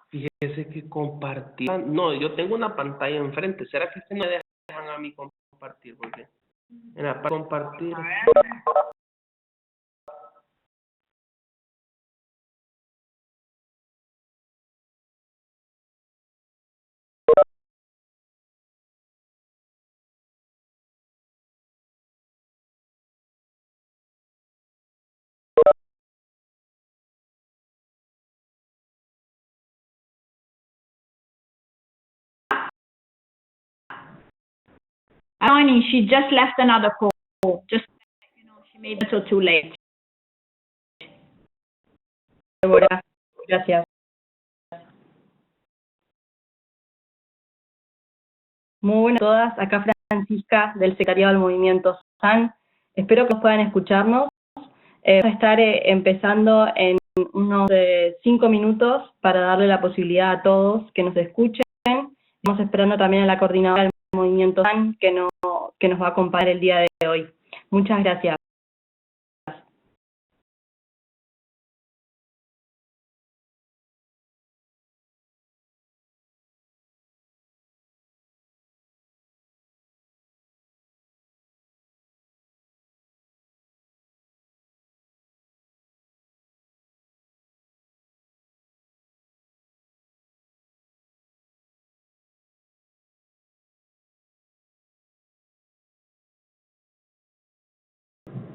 Fíjese que compartir. No, yo tengo una pantalla enfrente. ¿Será que ustedes me dejan a mí compartir? Porque en la parte de compartir. Annie, she just left another call. Just, she made it till too late. Gracias. Muy buenas a todas. Acá Francisca del Secretariado del Movimiento SAN. Espero que nos puedan escucharnos. Vamos a estar empezando en unos 5 minutos para darle la posibilidad a todos que nos escuchen. Estamos esperando también a la coordinadora del Movimiento SAN que nos va a acompañar el día de hoy. Muchas gracias.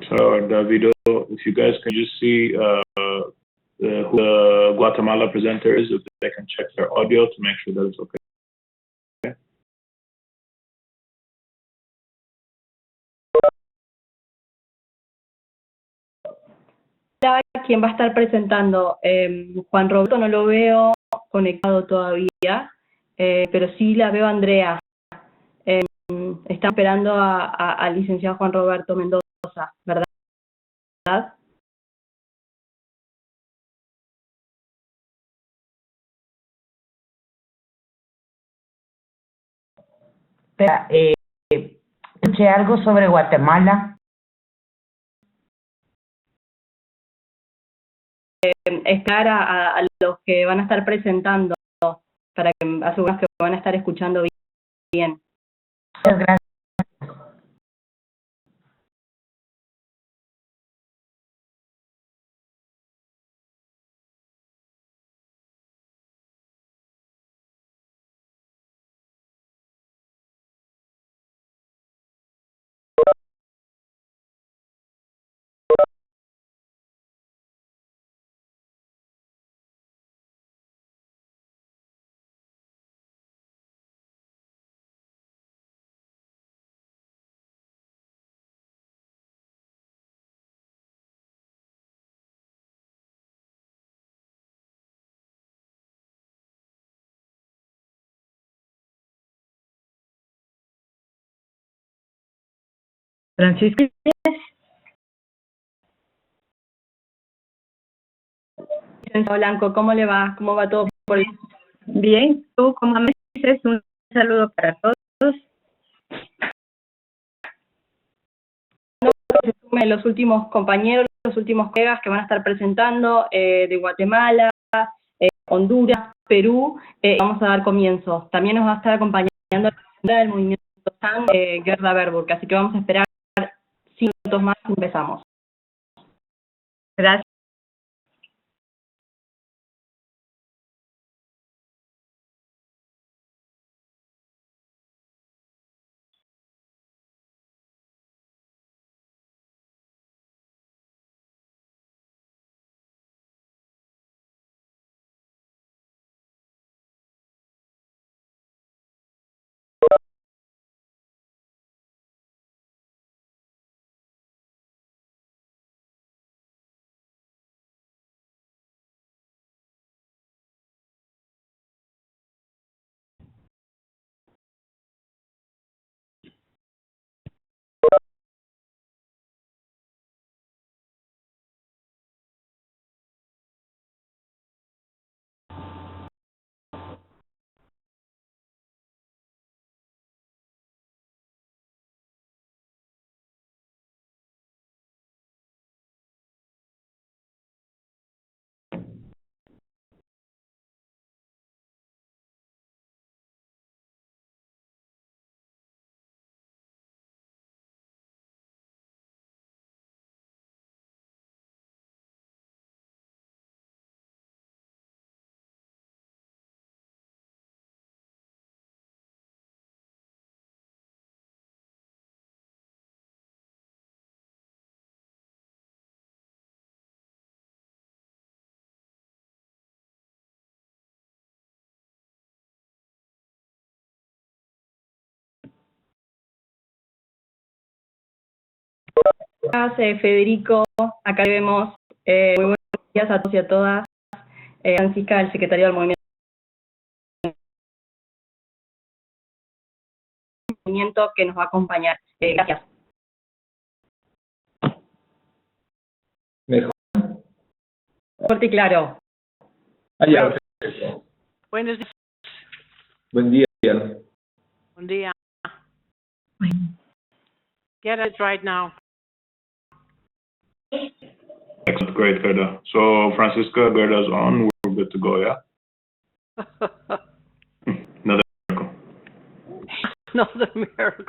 So Davido, if you guys can just see who the Guatemala presenter is, if they can check their audio to make sure that it's okay. Quien va a estar presentando, Juan Roberto no lo veo conectado todavía, pero sí la veo a Andrea. Está esperando al licenciado Juan Roberto Mendoza, ¿verdad? Espera, escuché algo sobre Guatemala. Esperar a los que van a estar presentando para que asegurarnos que van a estar escuchando bien. Muchas gracias. Francisca. Blanco, ¿cómo le va? ¿Cómo va todo por ahí? Bien, tú como me dices, un saludo para todos. Se sumen los últimos compañeros, los últimos colegas que van a estar presentando de Guatemala, Honduras, Perú. Vamos a dar comienzo. También nos va a estar acompañando la presidenta del Movimiento SAN, Gerda Verburg, así que vamos a esperar 5 minutos más y empezamos. Gracias. Federico, acá vemos. Muy buenos días a todos y a todas. Francisca, del Secretariado del Movimiento, que nos va a acompañar. Gracias. Mejor. Fuerte y claro. Ya, perfecto. Buenos días. Buen día. Buen día. Get it right now. Excellent, great, Gerda. So, Francisca, Gerda's on. We're good to go, yeah? Another miracle. Another miracle.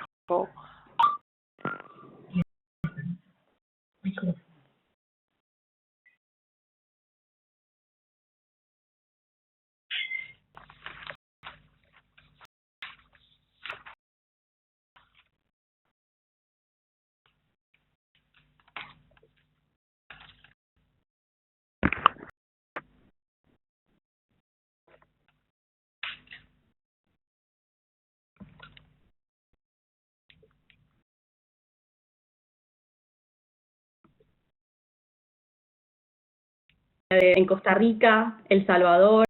En Costa Rica, El Salvador,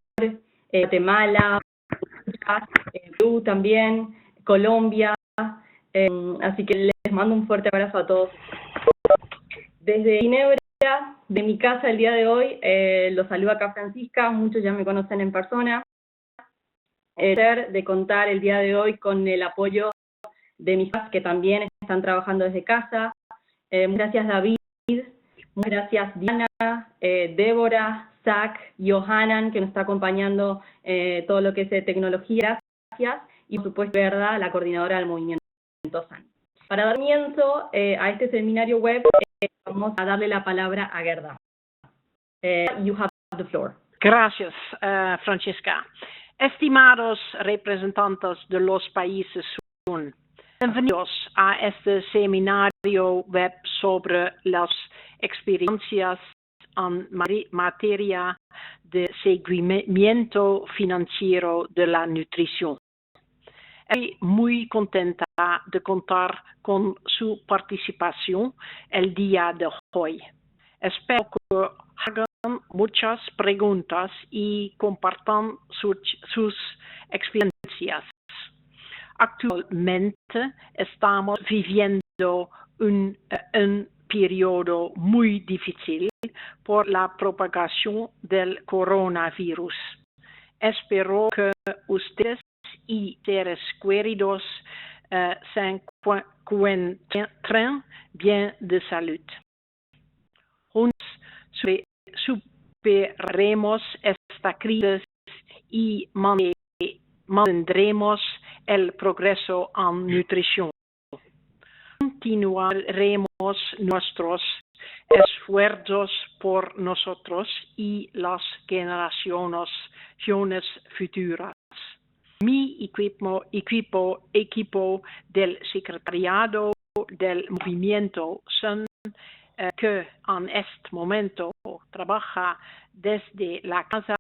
Guatemala, Perú también, Colombia. Así que les mando un fuerte abrazo a todos. Desde Ginebra, de mi casa el día de hoy, los saluda acá Francisca, muchos ya me conocen en persona. De contar el día de hoy con el apoyo de mis hijas que también están trabajando desde casa. Muchas gracias David, muchas gracias Diana, Débora, Zach, Johanan, que nos está acompañando todo lo que es tecnología, gracias, y por supuesto, Gerda, la coordinadora del movimiento SAN. Para dar comienzo a este seminario web, vamos a darle la palabra a Gerda. You have the floor. Gracias, Francisca. Estimados representantes de los países SUN, bienvenidos a este seminario web sobre las experiencias en materia de seguimiento financiero de la nutrición. Estoy muy contenta de contar con su participación el día de hoy. Espero que hagan muchas preguntas y compartan sus experiencias. Actualmente estamos viviendo un periodo muy difícil por la propagación del coronavirus. Espero que ustedes y seres queridos se encuentren bien de salud. Juntos superaremos esta crisis y mantendremos el progreso en nutrición. Continuaremos nuestros esfuerzos por nosotros y las generaciones futuras. Mi equipo del secretariado del movimiento SUN, que en este momento trabaja desde la casa,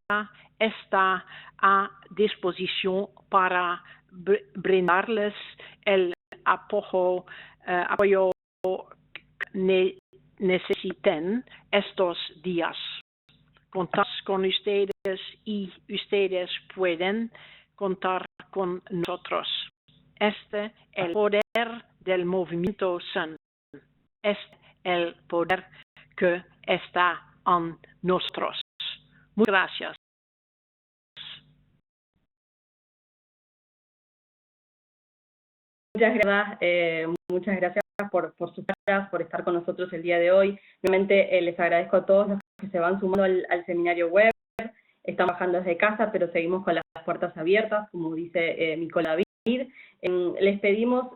está a disposición para brindarles el apoyo que necesiten estos días. Contamos con ustedes y ustedes pueden contar con nosotros. Este es el poder del movimiento SUN. Este es el poder que está en nosotros. Muchas gracias. Muchas gracias por sus palabras, por estar con nosotros el día de hoy. Nuevamente les agradezco a todos los que se van sumando al seminario web. Estamos trabajando desde casa, pero seguimos con las puertas abiertas, como dice mi colega David. Les pedimos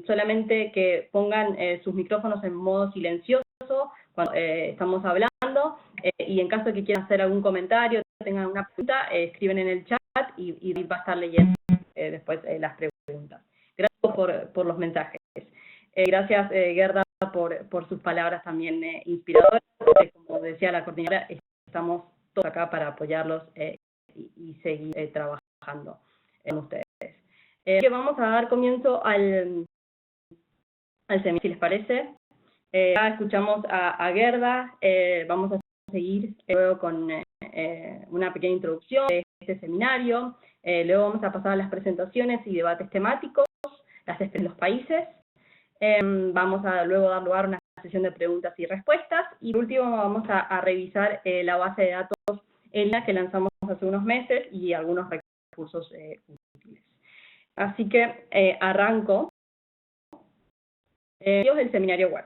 solamente que pongan sus micrófonos en modo silencioso cuando estamos hablando, y en caso de que quieran hacer algún comentario, tengan una pregunta, escriben en el chat y va a estar leyendo después las preguntas. Gracias por los mensajes. Gracias, Gerda, por sus palabras también inspiradoras. Como decía la coordinadora, estamos todos acá para apoyarlos y seguir trabajando con ustedes. Que vamos a dar comienzo al seminario, si les parece. Ya escuchamos a Gerda, vamos a seguir luego con una pequeña introducción de este seminario, luego vamos a pasar a las presentaciones y debates temáticos, las de los países, vamos a luego dar lugar a una sesión de preguntas y respuestas, y por último vamos a revisar la base de datos ELINA que lanzamos hace unos meses y algunos recursos útiles. Así que arranco. El seminario web.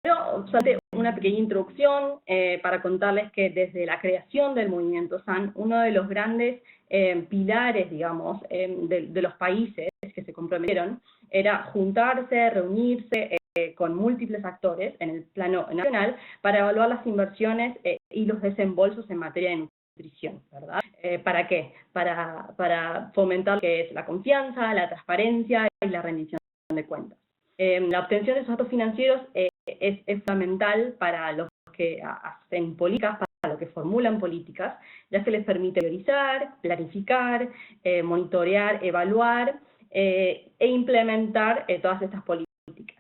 Solamente una pequeña introducción para contarles que desde la creación del movimiento SAN, uno de los grandes pilares, digamos, de los países que se comprometieron era juntarse, reunirse con múltiples actores en el plano nacional para evaluar las inversiones y los desembolsos en materia de nutrición, ¿verdad? ¿Para qué? Para fomentar lo que es la confianza, la transparencia y la rendición de cuentas. La obtención de esos datos financieros es fundamental para los que hacen políticas, para los que formulan políticas, ya que les permite priorizar, planificar, monitorear, evaluar e implementar todas estas políticas.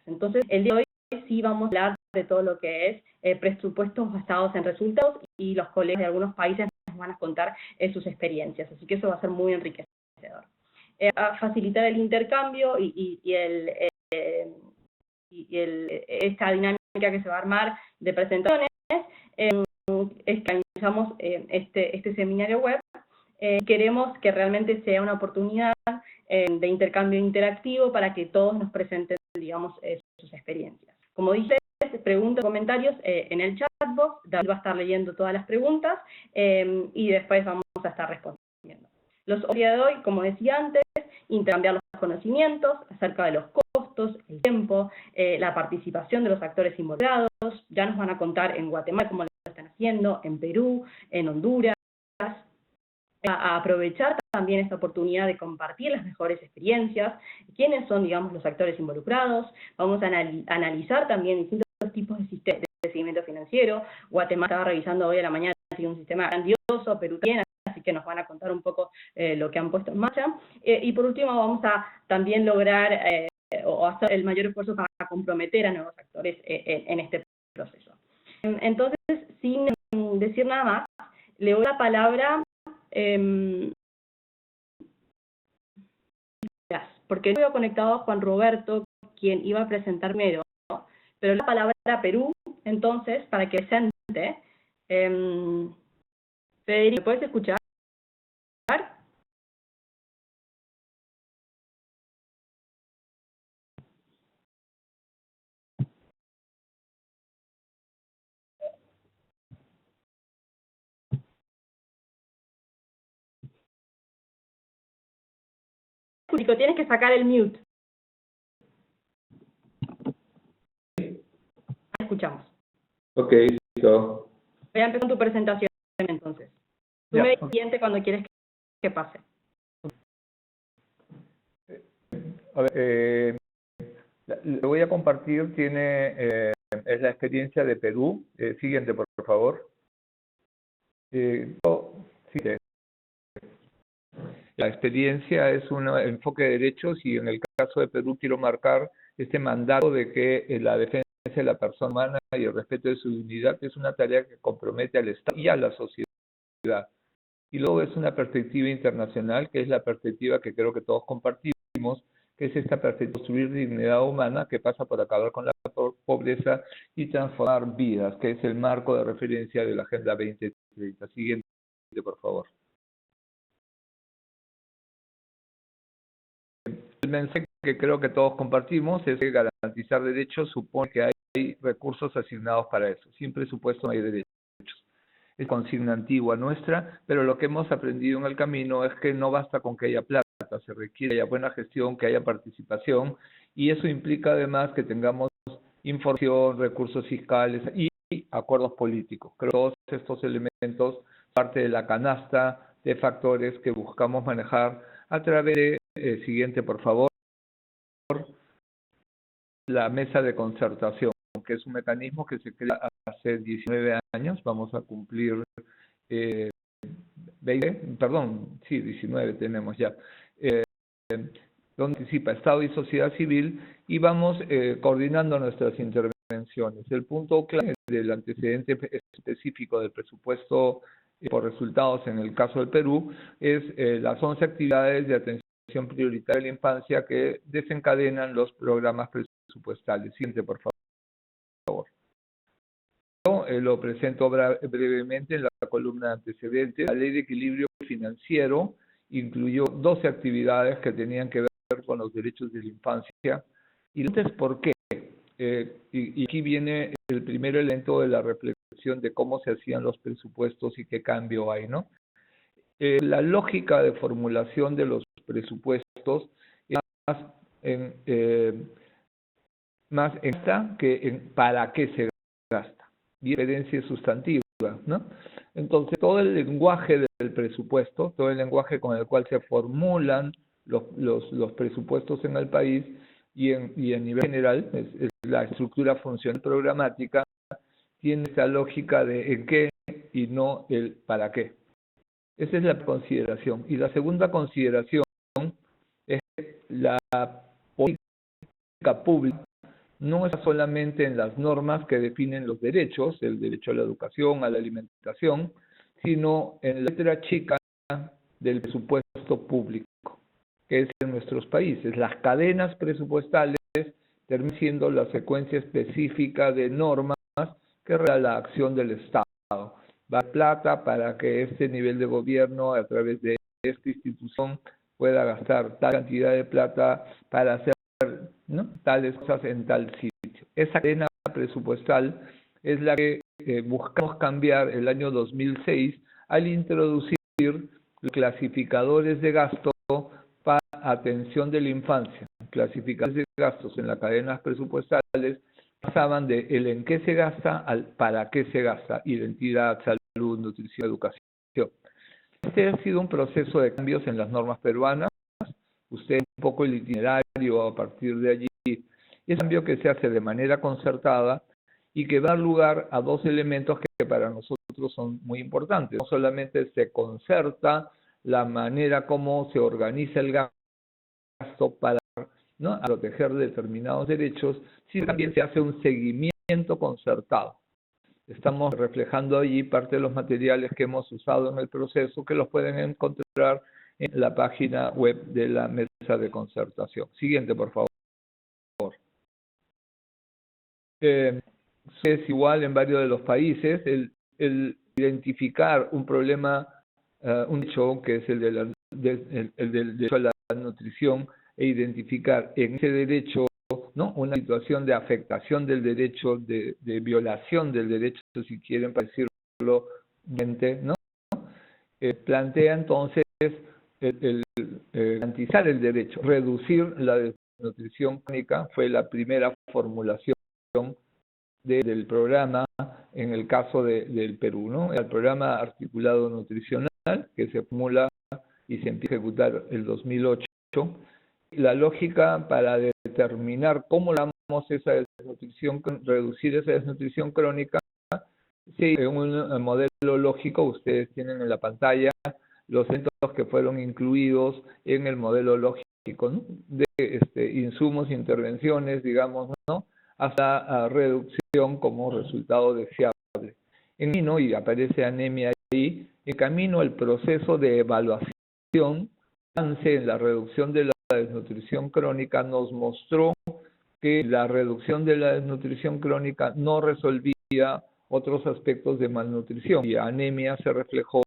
Entonces, el día de hoy sí vamos a hablar de todo lo que es presupuestos basados en resultados, y los colegas de algunos países nos van a contar sus experiencias, así que eso va a ser muy enriquecedor. A facilitar el intercambio y esta dinámica que se va a armar de presentaciones, organizamos este seminario web. Queremos que realmente sea una oportunidad de intercambio interactivo para que todos nos presenten, digamos, sus experiencias. Como dice, preguntas, comentarios en el chatbox, David va a estar leyendo todas las preguntas y después vamos a estar respondiendo. Los días de hoy, como decía antes, intercambiar los conocimientos acerca de los costos, el tiempo, la participación de los actores involucrados. Ya nos van a contar en Guatemala cómo lo están haciendo, en Perú, en Honduras. A aprovechar también esta oportunidad de compartir las mejores experiencias, quiénes son, digamos, los actores involucrados. Vamos a analizar también distintos tipos de sistemas de seguimiento financiero. Guatemala estaba revisando hoy a la mañana, tiene un sistema grandioso, Perú también, así que nos van a contar un poco lo que han puesto en marcha. Y por último vamos a también lograr o hacer el mayor esfuerzo para comprometer a nuevos actores en este proceso. Entonces, sin decir nada más, le doy la palabra, porque no veo conectado a Juan Roberto, quien iba a presentar primero, pero la palabra a Perú, entonces, para que presente. Federico, ¿me puedes escuchar? Federico, tienes que sacar el mute. Escuchamos. Ok, listo. Voy a empezar con tu presentación entonces. Tú me dices siguiente cuando quieres que pase. A ver, lo voy a compartir, es la experiencia de Perú. Siguiente, por favor. La experiencia es un enfoque de derechos, y en el caso de Perú quiero marcar este mandato de que la defensa de la persona humana y el respeto de su dignidad es una tarea que compromete al Estado y a la sociedad. Y luego es una perspectiva internacional, que es la perspectiva que creo que todos compartimos, que es esta perspectiva de construir dignidad humana, que pasa por acabar con la pobreza y transformar vidas, que es el marco de referencia de la Agenda 2030. Siguiente, por favor. El mensaje que creo que todos compartimos es que garantizar derechos supone que hay recursos asignados para eso. Sin presupuesto no hay derechos. Es consigna antigua nuestra, pero lo que hemos aprendido en el camino es que no basta con que haya plata, se requiere que haya buena gestión, que haya participación, y eso implica además que tengamos información, recursos fiscales y acuerdos políticos. Creo que todos estos elementos parte de la canasta de factores que buscamos manejar a través de, siguiente por favor, la mesa de concertación, que es un mecanismo que se crea hace 19 años, vamos a cumplir 19 tenemos ya. donde participa Estado y sociedad civil, y vamos coordinando nuestras intervenciones. El punto clave del antecedente específico del presupuesto por resultados en el caso del Perú es las 11 actividades de atención prioritaria a la infancia que desencadenan los programas presupuestales. Siguiente, por favor. Lo presento brevemente en la columna de antecedentes. La Ley de Equilibrio Financiero incluyó 12 actividades que tenían que ver con los derechos de la infancia. Y entonces, ¿por qué? Y aquí viene el primer elemento de la reflexión de cómo se hacían los presupuestos y qué cambio hay, ¿no? La lógica de formulación de los presupuestos es más en esta que en para qué se gasta. Diferencia sustantiva, ¿no? Entonces, todo el lenguaje del presupuesto, todo el lenguaje con el cual se formulan los presupuestos en el país y a nivel general, es la estructura funcional programática, tiene esa lógica de en qué y no el para qué. Esa es la consideración. Y la segunda consideración es la política pública no está solamente en las normas que definen los derechos, el derecho a la educación, a la alimentación, sino en la letra chica del presupuesto público, que es en nuestros países. Las cadenas presupuestales terminan siendo la secuencia específica de normas que regula la acción del Estado. Va plata para que este nivel de gobierno, a través de esta institución, pueda gastar tal cantidad de plata para hacer, ¿no?, tales cosas en tal sitio. Esa cadena presupuestal es la que buscamos cambiar el año 2006 al introducir clasificadores de gasto para atención de la infancia. Clasificadores de gastos en las cadenas presupuestales pasaban de el en qué se gasta al para qué se gasta: identidad, salud, nutrición, educación. Este ha sido un proceso de cambios en las normas peruanas. Usted un poco el itinerario a partir de allí. Es un cambio que se hace de manera concertada y que da lugar a dos elementos que para nosotros son muy importantes. No solamente se concerta la manera como se organiza el gasto para, ¿no?, proteger determinados derechos, sino también se hace un seguimiento concertado. Estamos reflejando allí parte de los materiales que hemos usado en el proceso, que los pueden encontrar en la página web de la mesa de concertación. Siguiente, por favor. Es igual en varios de los países. El identificar un problema, un hecho que es el del derecho a la nutrición, e identificar en ese derecho, ¿no?, una situación de afectación del derecho, de violación del derecho, si quieren decirlo, ¿no? Plantea entonces garantizar el derecho. Reducir la desnutrición crónica fue la primera formulación del programa en el caso del Perú, ¿no? El programa articulado nutricional que se formula y se empieza a ejecutar el 2008. La lógica para determinar cómo logramos esa desnutrición, reducir esa desnutrición crónica, sí, en un modelo lógico. Ustedes tienen en la pantalla los elementos que fueron incluidos en el modelo lógico, ¿no?, de insumos, intervenciones, digamos, ¿no?, hasta reducción como resultado deseable. En camino, y aparece anemia ahí, en camino el proceso de evaluación, avance en la reducción de la desnutrición crónica nos mostró que la reducción de la desnutrición crónica no resolvía otros aspectos de malnutrición, y anemia se reflejó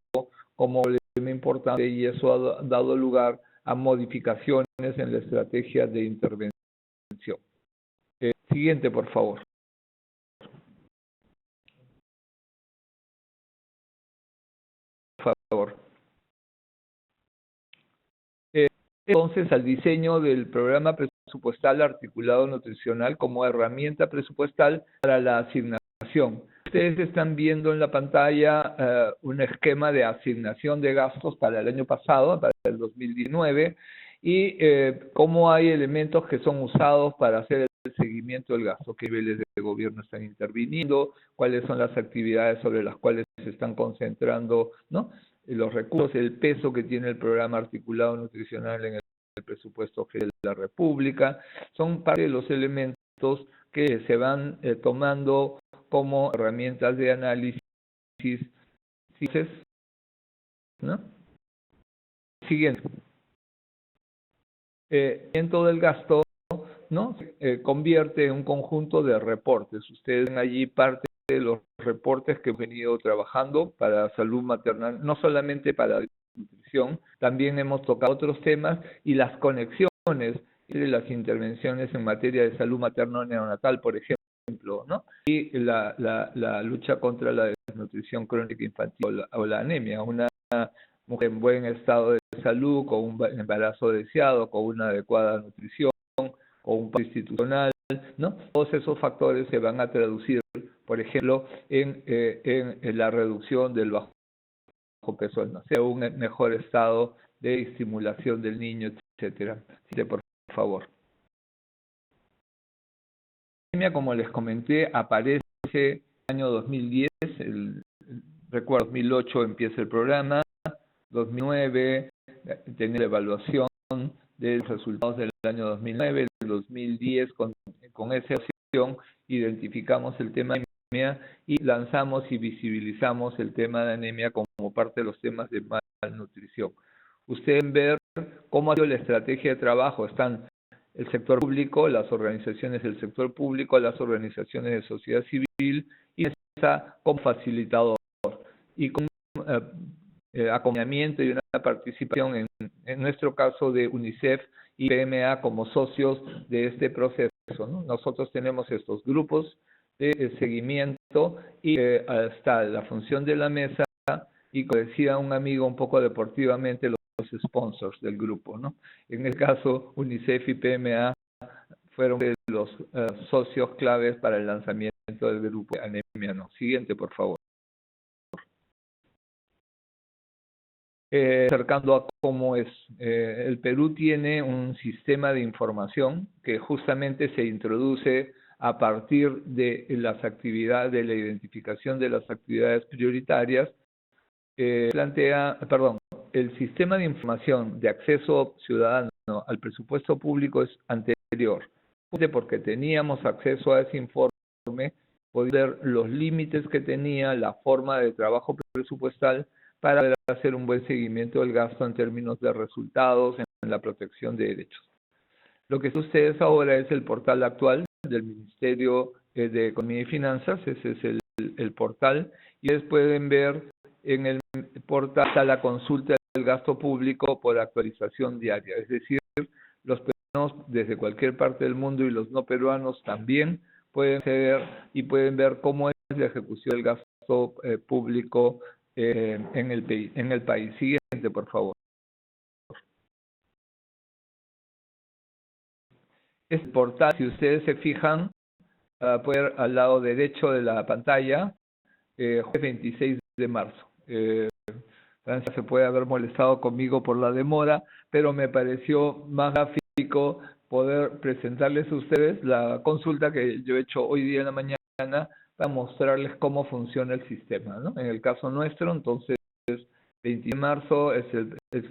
como un problema importante, y eso ha dado lugar a modificaciones en la estrategia de intervención. Siguiente, por favor. Por favor. Entonces, al diseño del programa presupuestal articulado nutricional como herramienta presupuestal para la asignación. Ustedes están viendo en la pantalla un esquema de asignación de gastos para el año pasado, para el 2019, y cómo hay elementos que son usados para hacer el seguimiento del gasto, qué niveles de gobierno están interviniendo, cuáles son las actividades sobre las cuales se están concentrando, ¿no?, los recursos, el peso que tiene el programa articulado nutricional en el el presupuesto general de la República. Son parte de los elementos que se van tomando como herramientas de análisis, ¿no? Siguiente. En todo el gasto, ¿no? Convierte en un conjunto de reportes. Ustedes ven allí parte de los reportes que hemos venido trabajando para salud maternal, no solamente para nutrición, también hemos tocado otros temas y las conexiones de las intervenciones en materia de salud materno-neonatal, por ejemplo, ¿no? Y la lucha contra la desnutrición crónica infantil o la anemia. Una mujer en buen estado de salud, con un embarazo deseado, con una adecuada nutrición, o un parto institucional, ¿no? Todos esos factores se van a traducir, por ejemplo, en la reducción del bajo peso del nacer, un mejor estado de estimulación del niño, etcétera. Sí, por favor. La anemia, como les comenté, aparece en el año 2010, recuerdo 2008 empieza el programa, 2009 tiene la evaluación de los resultados del año 2009, el 2010 con esa acción identificamos el tema de anemia y lanzamos y visibilizamos el tema de anemia como parte de los temas de malnutrición. Ustedes ven ver cómo ha sido la estrategia de trabajo. Están el sector público, las organizaciones del sector público, las organizaciones de sociedad civil y esa como facilitador y con acompañamiento y una participación en nuestro caso de UNICEF y PMA como socios de este proceso, ¿no? Nosotros tenemos estos grupos de seguimiento y hasta la función de la mesa y, como decía un amigo un poco deportivamente, los sponsors del grupo, ¿no? En el caso UNICEF y PMA fueron los socios claves para el lanzamiento del grupo de anemia. No. Siguiente, por favor. Acercando a cómo es. El Perú tiene un sistema de información que justamente se introduce a partir de las actividades, de la identificación de las actividades prioritarias. El sistema de información de acceso ciudadano al presupuesto público es anterior, porque teníamos acceso a ese informe, podíamos ver los límites que tenía, la forma de trabajo presupuestal, para poder hacer un buen seguimiento del gasto en términos de resultados en la protección de derechos. Lo que ustedes ahora es el portal actual del Ministerio de Economía y Finanzas, ese es el portal, y ustedes pueden ver en el portal está la consulta del gasto público por actualización diaria, es decir, los peruanos desde cualquier parte del mundo y los no peruanos también pueden acceder y pueden ver cómo es la ejecución del gasto público en el país. Siguiente, por favor. Este portal, si ustedes se fijan, puede ver al lado derecho de la pantalla, jueves 26 de marzo. Francia se puede haber molestado conmigo por la demora, pero me pareció más gráfico poder presentarles a ustedes la consulta que yo he hecho hoy día en la mañana para mostrarles cómo funciona el sistema, ¿no? En el caso nuestro, entonces, 20 de marzo es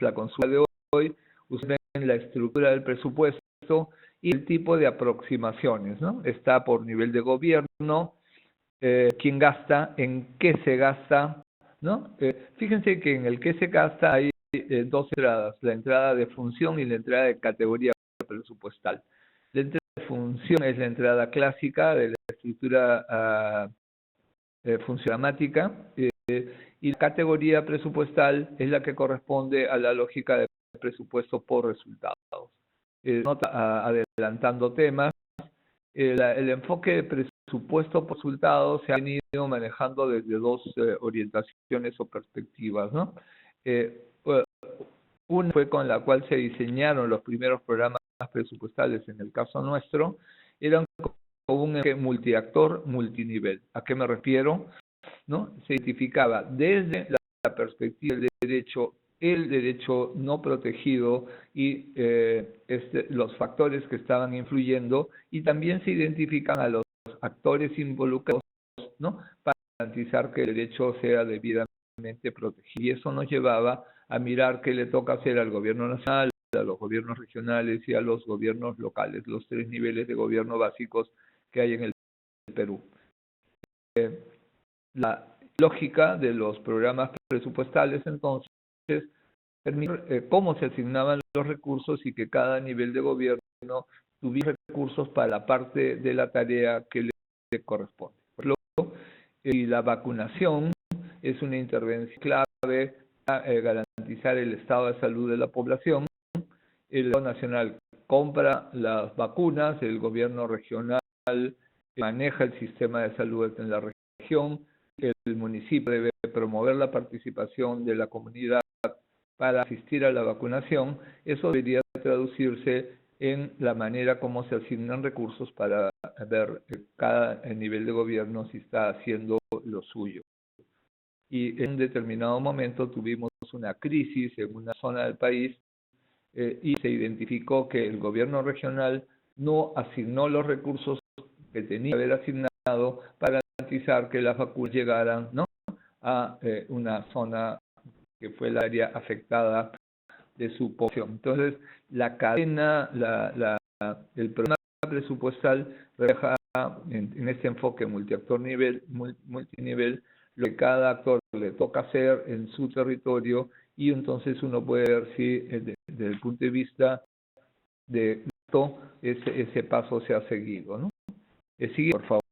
la consulta de hoy. Ustedes ven la estructura del presupuesto y el tipo de aproximaciones, ¿no? Está por nivel de gobierno, quién gasta, en qué se gasta, ¿no? Fíjense que en el que se gasta hay dos entradas, la entrada de función y la entrada de categoría presupuestal. La entrada de función es la entrada clásica de la estructura funcionamática y la categoría presupuestal es la que corresponde a la lógica de presupuesto por resultados. Adelantando temas, el enfoque de presupuesto por resultados se ha venido manejando desde dos orientaciones o perspectivas, ¿no? Una fue con la cual se diseñaron los primeros programas presupuestales, en el caso nuestro, eran como un multiactor, multinivel. ¿A qué me refiero? ¿No? Se identificaba desde la perspectiva del derecho, el derecho no protegido y los factores que estaban influyendo, y también se identifican a los actores involucrados, ¿no? Para garantizar que el derecho sea debidamente protegido. Y eso nos llevaba a mirar qué le toca hacer al gobierno nacional, a los gobiernos regionales y a los gobiernos locales, los 3 niveles de gobierno básicos que hay en el Perú. La lógica de los programas presupuestales, entonces, permite cómo se asignaban los recursos y que cada nivel de gobierno tuviera recursos para la parte de la tarea que le corresponde. Por ejemplo, y la vacunación es una intervención clave para garantizar el estado de salud de la población. El Estado Nacional compra las vacunas, el gobierno regional maneja el sistema de salud en la región, el municipio debe promover la participación de la comunidad para asistir a la vacunación. Eso debería traducirse en la manera como se asignan recursos para ver cada nivel de gobierno si está haciendo lo suyo. Y en un determinado momento tuvimos una crisis en una zona del país y se identificó que el gobierno regional no asignó los recursos que tenía que haber asignado para garantizar que las vacunas llegaran, ¿no?, a una zona que fue el área afectada de su población. Entonces, la cadena, el programa presupuestal refleja en este enfoque multinivel lo que cada actor le toca hacer en su territorio, y entonces uno puede ver si desde el punto de vista de esto, ese paso se ha seguido, ¿no? Sigue, por favor.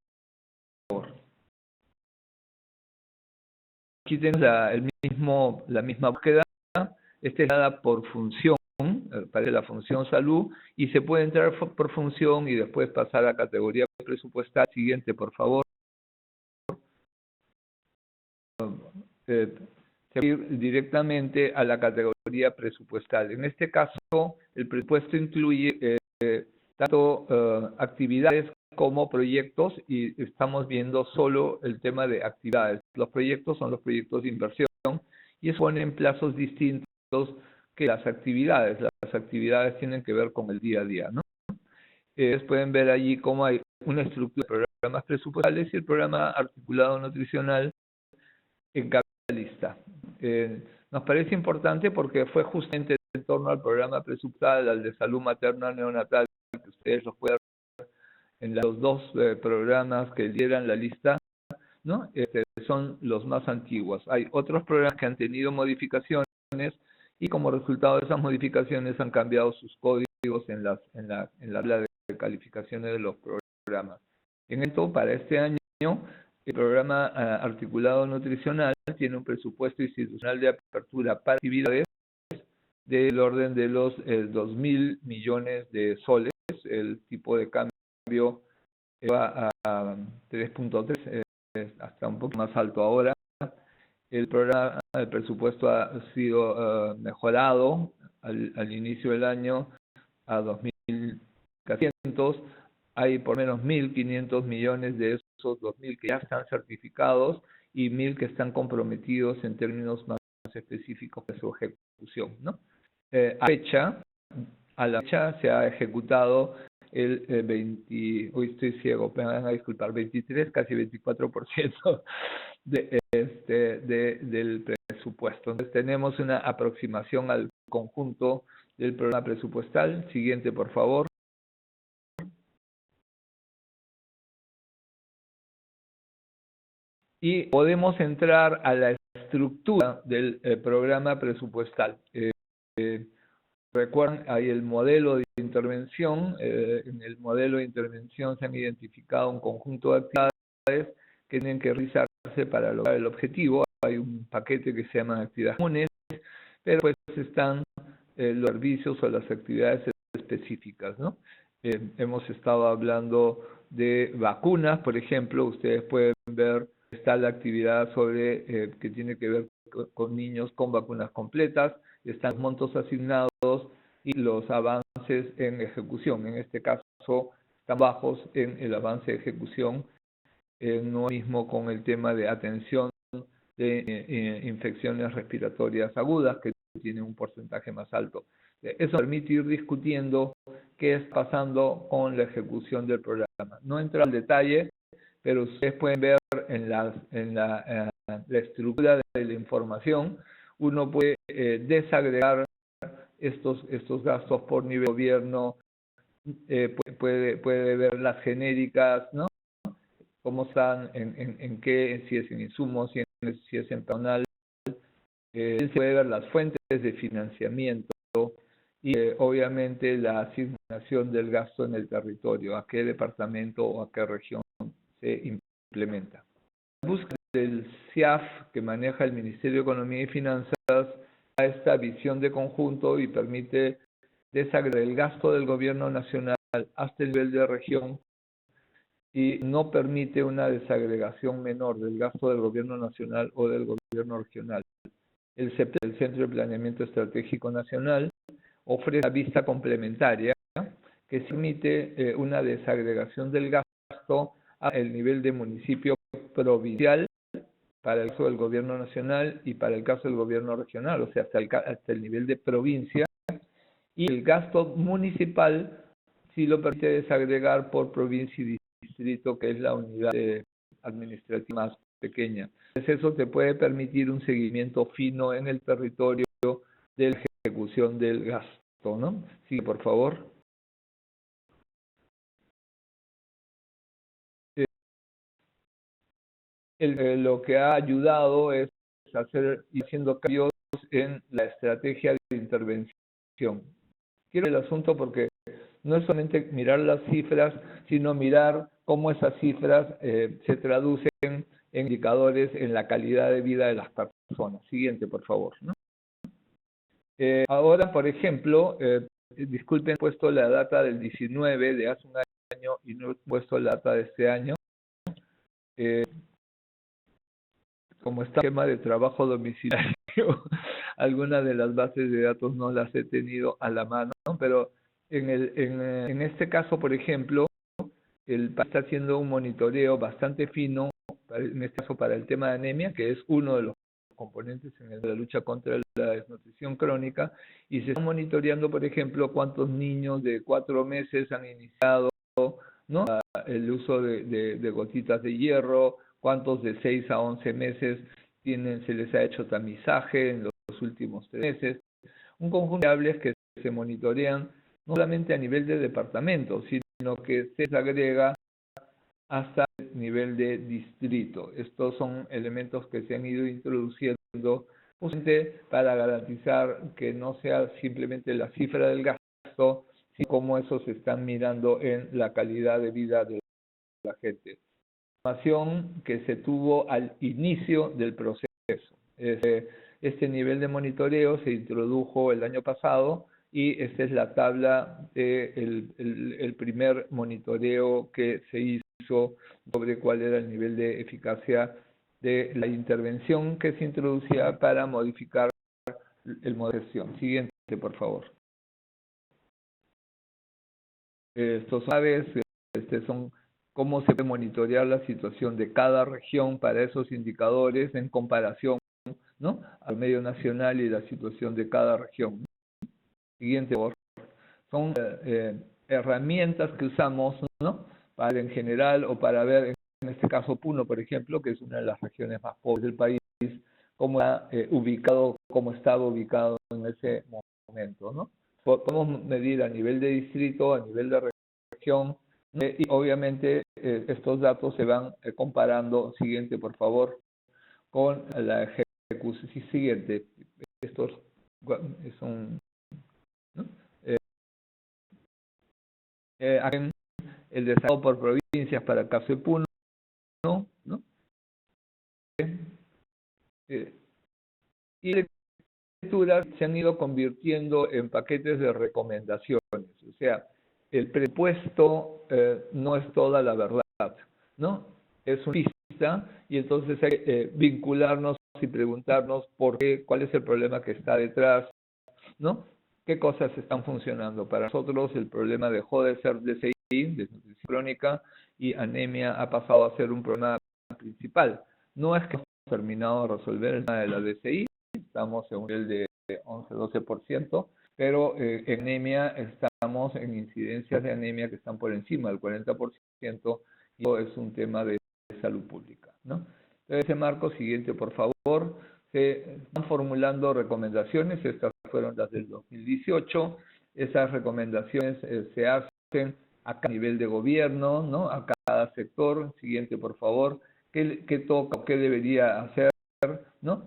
Aquí tenemos la misma búsqueda. Esta es dada por función, parece la función salud, y se puede entrar por función y después pasar a categoría presupuestal. Siguiente, por favor. Se puede ir directamente a la categoría presupuestal. En este caso, el presupuesto incluye tanto actividades como proyectos, y estamos viendo solo el tema de actividades. Los proyectos son los proyectos de inversión y ponen plazos distintos que las actividades. Las actividades tienen que ver con el día a día, ¿no? Ustedes pueden ver allí cómo hay una estructura de programas presupuestales y el programa articulado nutricional en cada lista. Nos parece importante porque fue justamente en torno al programa presupuestal, al de salud materna neonatal, que ustedes los pueden ver en los dos programas que dieran la lista, ¿no? Son los más antiguos. Hay otros programas que han tenido modificaciones y como resultado de esas modificaciones han cambiado sus códigos en la tabla de calificaciones de los programas. En esto, para este año, el programa articulado nutricional tiene un presupuesto institucional de apertura para actividades del orden de los 2.000 millones de soles. El tipo de cambio va a 3.3, hasta un poco más alto ahora. El presupuesto ha sido mejorado al inicio del año a 2.400. Hay por menos 1.500 millones de esos 2.000 que ya están certificados y 1.000 que están comprometidos en términos más específicos de su ejecución, ¿no? A la fecha se ha ejecutado el 23, casi 24% del presupuesto. Entonces tenemos una aproximación al conjunto del programa presupuestal. Siguiente, por favor. Y podemos entrar a la estructura del programa presupuestal. Recuerden, hay el modelo de intervención. En el modelo de intervención se han identificado un conjunto de actividades que tienen que realizarse para lograr el objetivo. Hay un paquete que se llama actividades comunes, pero pues están los servicios o las actividades específicas, ¿no? Hemos estado hablando de vacunas, por ejemplo. Ustedes pueden ver, está la actividad sobre que tiene que ver con niños con vacunas completas, están los montos asignados y los avances en ejecución. En este caso están bajos en el avance de ejecución, no mismo con el tema de atención de infecciones respiratorias agudas, que tiene un porcentaje más alto. Eso permite ir discutiendo qué está pasando con la ejecución del programa. No entro al detalle, pero ustedes pueden ver en la estructura de la información, uno puede desagregar estos gastos por nivel de gobierno, puede ver las genéricas, ¿no? Cómo están, en qué, si es en insumos, si es en personal. Se puede ver las fuentes de financiamiento y obviamente la asignación del gasto en el territorio, a qué departamento o a qué región se implementa. La búsqueda del CIAF que maneja el Ministerio de Economía y Finanzas da esta visión de conjunto y permite desagregar el gasto del gobierno nacional hasta el nivel de región y no permite una desagregación menor del gasto del gobierno nacional o del gobierno regional. El CEP, el Centro de Planeamiento Estratégico Nacional, ofrece una vista complementaria que permite una desagregación del gasto al nivel de municipio provincial para el caso del gobierno nacional y para el caso del gobierno regional, o sea, hasta el nivel de provincia, y el gasto municipal sí lo permite desagregar por provincia y distrito, que es la unidad administrativa más pequeña. Entonces eso te puede permitir un seguimiento fino en el territorio de la ejecución del gasto, ¿no? Sí, por favor. Lo que ha ayudado es haciendo cambios en la estrategia de intervención. Quiero el asunto porque no es solamente mirar las cifras, sino mirar cómo esas cifras se traducen en indicadores en la calidad de vida de las personas. Siguiente, por favor, ¿no? Ahora, por ejemplo, disculpen, he puesto la data del 19 de hace un año y no he puesto la data de este año. Como está el esquema de trabajo domiciliario, algunas de las bases de datos no las he tenido a la mano, ¿no? Pero en este caso, por ejemplo, el país está haciendo un monitoreo bastante fino, en este caso para el tema de anemia, que es uno de los componentes en la lucha contra la desnutrición crónica, y se está monitoreando, por ejemplo, cuántos niños de 4 meses han iniciado, ¿no?, el uso de gotitas de hierro, cuántos de 6 a 11 meses se les ha hecho tamizaje en los últimos 3 meses. Un conjunto de variables que se monitorean no solamente a nivel de departamento, sino que se agrega hasta el nivel de distrito. Estos son elementos que se han ido introduciendo justamente para garantizar que no sea simplemente la cifra del gasto, sino cómo eso se está mirando en la calidad de vida de la gente. Información que se tuvo al inicio del proceso. Este nivel de monitoreo se introdujo el año pasado y esta es la tabla del primer monitoreo que se hizo sobre cuál era el nivel de eficacia de la intervención que se introducía para modificar el modelo de gestión. Siguiente, por favor. Estos son cómo se puede monitorear la situación de cada región para esos indicadores en comparación, ¿no?, al medio nacional y la situación de cada región. Siguiente, por favor. Son herramientas que usamos, ¿no?, para en general o para ver, en este caso Puno, por ejemplo, que es una de las regiones más pobres del país, cómo estaba ubicado en ese momento, ¿no? Podemos medir a nivel de distrito, a nivel de región, y obviamente estos datos se van comparando, siguiente por favor, con la ejecución. Siguiente, estos son, ¿no?, el desarrollo por provincias para el caso de Puno, ¿no? Y las lecturas se han ido convirtiendo en paquetes de recomendaciones, o sea, el presupuesto no es toda la verdad, ¿no? Es una pista y entonces hay que vincularnos y preguntarnos por qué, cuál es el problema que está detrás, ¿no? ¿Qué cosas están funcionando? Para nosotros el problema dejó de ser DCI, desnutrición crónica, y anemia ha pasado a ser un problema principal. No es que hemos terminado de resolver el tema de la DCI, estamos en un nivel de 11-12%, pero en anemia estamos en incidencias de anemia que están por encima del 40%, y eso es un tema de salud pública, ¿no? Entonces, ese marco siguiente, por favor, se están formulando recomendaciones, estas fueron las del 2018. Esas recomendaciones se hacen a cada nivel de gobierno, ¿no? A cada sector. Siguiente, por favor. ¿Qué toca o qué debería hacer, ¿no?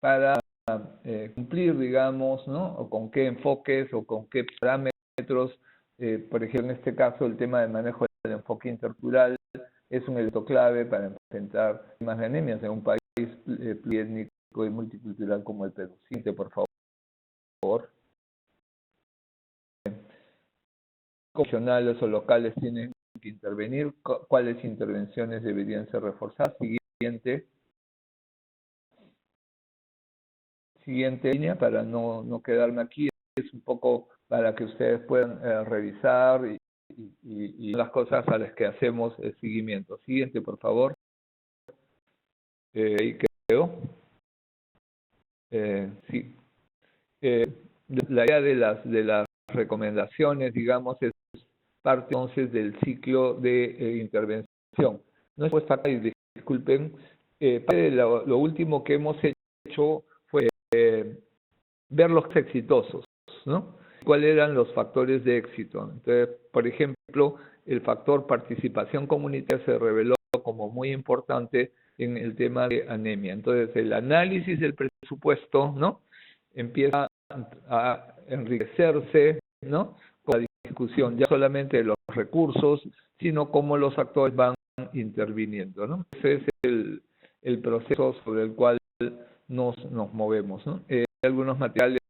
Para cumplir, digamos, ¿no? O con qué enfoques o con qué parámetros. Por ejemplo, en este caso, el tema del manejo del enfoque intercultural es un elemento clave para enfrentar temas de anemias en un país pluriétnico y multicultural como el Perú. Siguiente, por favor. Nacionales o locales tienen que intervenir, cuáles intervenciones deberían ser reforzadas. Siguiente línea, para no quedarme aquí, es un poco para que ustedes puedan revisar y las cosas a las que hacemos el seguimiento. Siguiente, por favor. Ahí quedó. Sí. La idea de las recomendaciones, digamos, es parte entonces del ciclo de intervención. No es puesta acá, y disculpen, parte de lo último que hemos hecho fue ver los exitosos, ¿no? ¿Cuáles eran los factores de éxito? Entonces, por ejemplo, el factor participación comunitaria se reveló como muy importante en el tema de anemia. Entonces, el análisis del presupuesto, ¿no? Empieza a enriquecerse, ¿no? Con la discusión ya solamente de los recursos, sino cómo los actores van interviniendo, ¿no? Ese es el proceso sobre el cual nos movemos, ¿no? Hay algunos materiales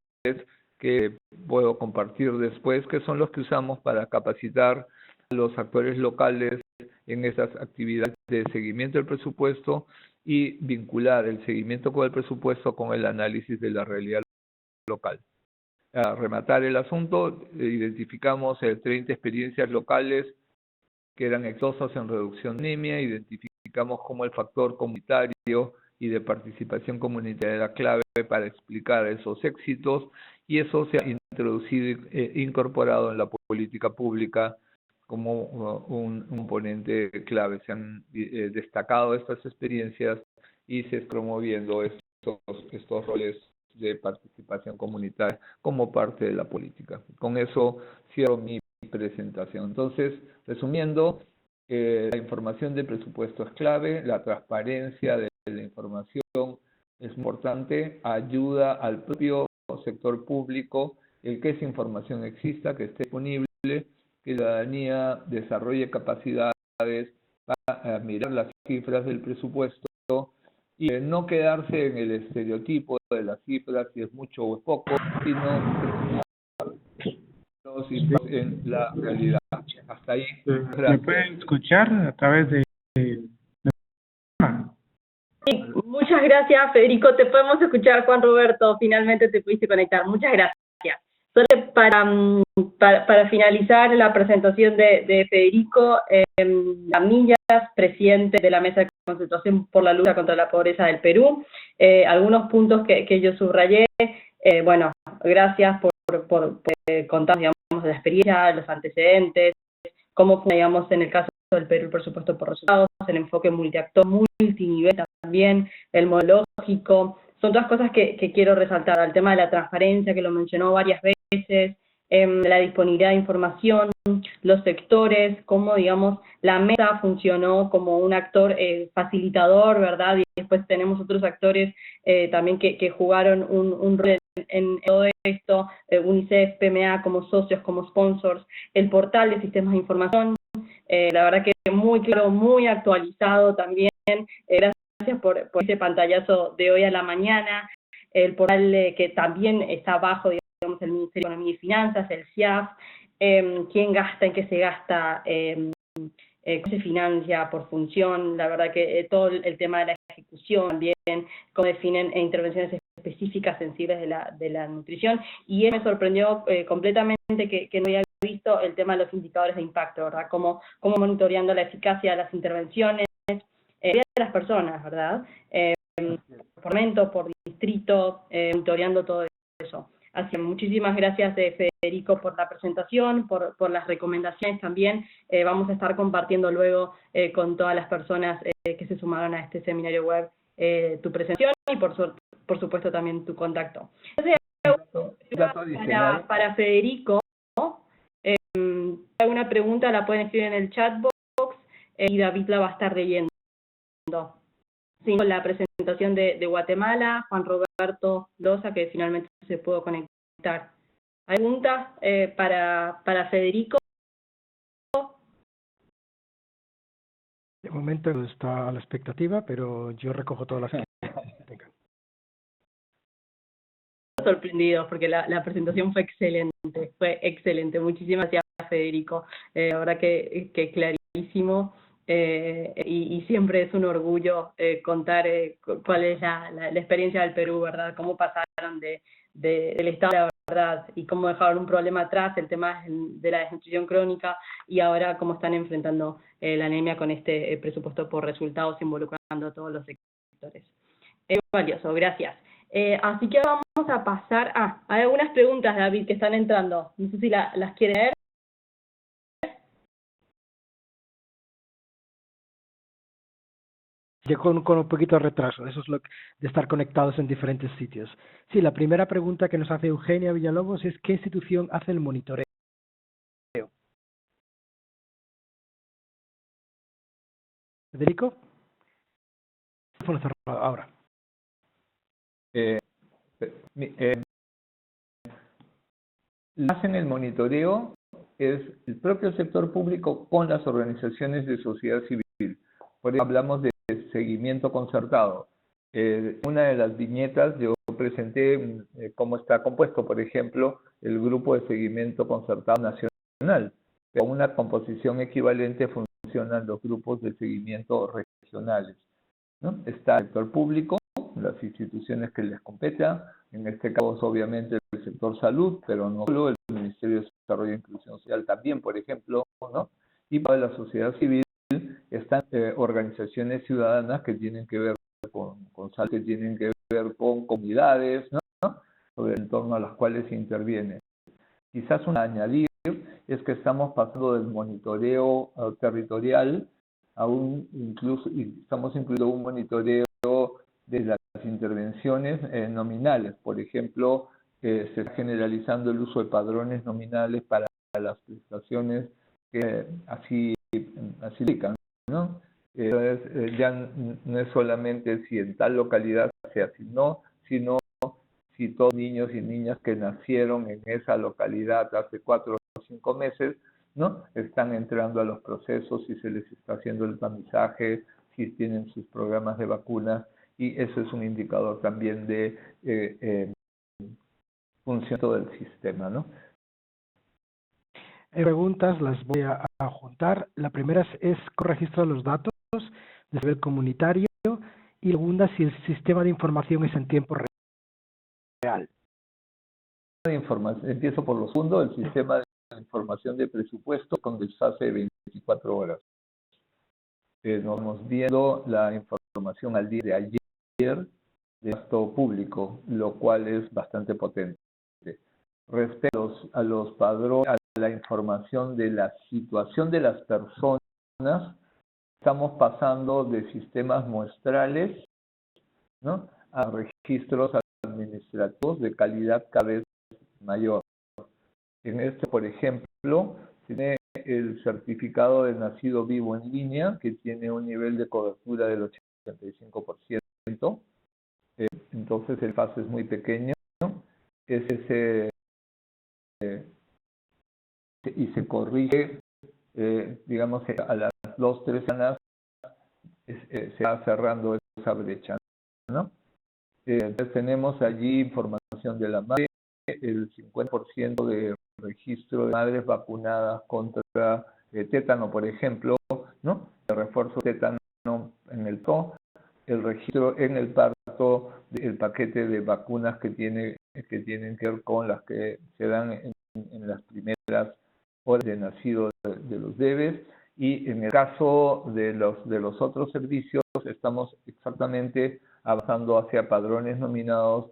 que puedo compartir después, que son los que usamos para capacitar a los actores locales en esas actividades de seguimiento del presupuesto y vincular el seguimiento con el presupuesto con el análisis de la realidad local. A rematar el asunto, identificamos 30 experiencias locales que eran exitosas en reducción de anemia, identificamos cómo el factor comunitario y de participación comunitaria era clave para explicar esos éxitos, y eso se ha introducido e incorporado en la política pública como un componente clave. Se han destacado estas experiencias y se están promoviendo estos roles de participación comunitaria como parte de la política. Con eso cierro mi presentación. Entonces, resumiendo, la información de presupuesto es clave, la transparencia de la información es importante, ayuda al propio sector público el que esa información exista, que esté disponible, que la ciudadanía desarrolle capacidades para mirar las cifras del presupuesto y no quedarse en el estereotipo de las cifras, si es mucho o es poco, sino en la realidad. Hasta ahí. ¿Me pueden escuchar a través de... Sí, muchas gracias, Federico. Te podemos escuchar, Juan Roberto. Finalmente te pudiste conectar. Muchas gracias. Solo para finalizar la presentación de Federico, Amillas, presidente de la Mesa de Concertación por la Lucha contra la Pobreza del Perú. Algunos puntos que yo subrayé. Bueno, gracias por contar, digamos, la experiencia, los antecedentes, cómo fue, digamos, en el caso del Perú el presupuesto por resultados, el enfoque multiactor, multinivel también, el modelo lógico. Son todas cosas que quiero resaltar. El tema de la transparencia, que lo mencionó varias veces, la disponibilidad de información, los sectores, cómo, digamos, la mesa funcionó como un actor facilitador, ¿verdad? Y después tenemos otros actores también que jugaron un rol en todo esto, UNICEF, PMA como socios, como sponsors, el portal de sistemas de información, la verdad que muy claro, muy actualizado también, gracias por ese pantallazo de hoy a la mañana, el portal que también está bajo, digamos, el Ministerio de Economía y Finanzas, el CIAF, quién gasta, en qué se gasta, cómo se financia por función, la verdad que todo el tema de la ejecución también, cómo definen intervenciones específicas sensibles de la nutrición, y me sorprendió completamente que no había visto el tema de los indicadores de impacto, ¿verdad? Cómo monitoreando la eficacia de las intervenciones de las personas, ¿verdad? Por momento, por distrito, monitoreando todo eso. Así que muchísimas gracias, Federico, por la presentación, por las recomendaciones también. Vamos a estar compartiendo luego con todas las personas que se sumaron a este seminario web tu presentación y por supuesto también tu contacto. Entonces, dato adicional. para Federico, alguna pregunta la pueden escribir en el chat box y David la va a estar leyendo. Sí, la presentación de Guatemala, Juan Roberto Loza, que finalmente se pudo conectar. ¿Preguntas para Federico? De momento está a la expectativa, pero yo recojo todas las que tengan. Sorprendidos porque la presentación fue excelente. Muchísimas gracias, Federico. La verdad que clarísimo. Y siempre es un orgullo contar cuál es la experiencia del Perú, ¿verdad? Cómo pasaron del estado de la verdad y cómo dejaron un problema atrás, el tema de la desnutrición crónica, y ahora cómo están enfrentando la anemia con este presupuesto por resultados involucrando a todos los sectores. Es valioso, gracias. Así que vamos a pasar hay algunas preguntas, David, que están entrando. No sé si las quiere ver. Yo con un poquito de retraso, eso es de estar conectados en diferentes sitios. Sí, la primera pregunta que nos hace Eugenia Villalobos es ¿qué institución hace el monitoreo? Federico. Teléfono cerrado ahora. Hacen el monitoreo es el propio sector público con las organizaciones de sociedad civil. Por eso hablamos de seguimiento concertado. Una de las viñetas yo presenté cómo está compuesto, por ejemplo, el grupo de seguimiento concertado nacional. Con una composición equivalente funcionan los grupos de seguimiento regionales, ¿no? Está el sector público, las instituciones que les competan, en este caso obviamente el sector salud, pero no solo, el Ministerio de Desarrollo e Inclusión Social también, por ejemplo, ¿no? Y para la sociedad civil están organizaciones ciudadanas que tienen que ver con salud, que tienen que ver con comunidades, ¿no? Sobre el entorno a las cuales se interviene. Quizás un añadir es que estamos pasando del monitoreo territorial a estamos incluyendo un monitoreo de las intervenciones nominales. Por ejemplo, se está generalizando el uso de padrones nominales para las prestaciones que así indican, ¿no? Entonces, ya no es solamente si en tal localidad se asignó, sino si todos niños y niñas que nacieron en esa localidad hace 4 o 5 meses, ¿no? Están entrando a los procesos, si se les está haciendo el tamizaje, si tienen sus programas de vacunas, y eso es un indicador también de funcionamiento del sistema, ¿no? Preguntas las voy a juntar. La primera es con registro de los datos de nivel comunitario, y la segunda si el sistema de información es en tiempo real. Empiezo por lo segundo, el sistema de información de presupuesto con desfase de 24 horas. Nos vamos viendo la información al día de ayer de gasto público, lo cual es bastante potente. Respecto a los padrones, a la información de la situación de las personas, estamos pasando de sistemas muestrales, ¿no?, a registros administrativos de calidad cada vez mayor. En este, por ejemplo, tiene el certificado de nacido vivo en línea, que tiene un nivel de cobertura del 85%. Entonces el paso es muy pequeño. Y se corrige, digamos, a las 2-3 semanas se va cerrando esa brecha, ¿no? Entonces tenemos allí información de la madre, el 50% de registro de madres vacunadas contra tétano, por ejemplo, ¿no? El refuerzo de tétano en el PRO, el registro en el parto del paquete de vacunas que tienen que ver con las que se dan en las primeras horas de nacido de los bebés, y en el caso de los otros servicios estamos exactamente avanzando hacia padrones nominados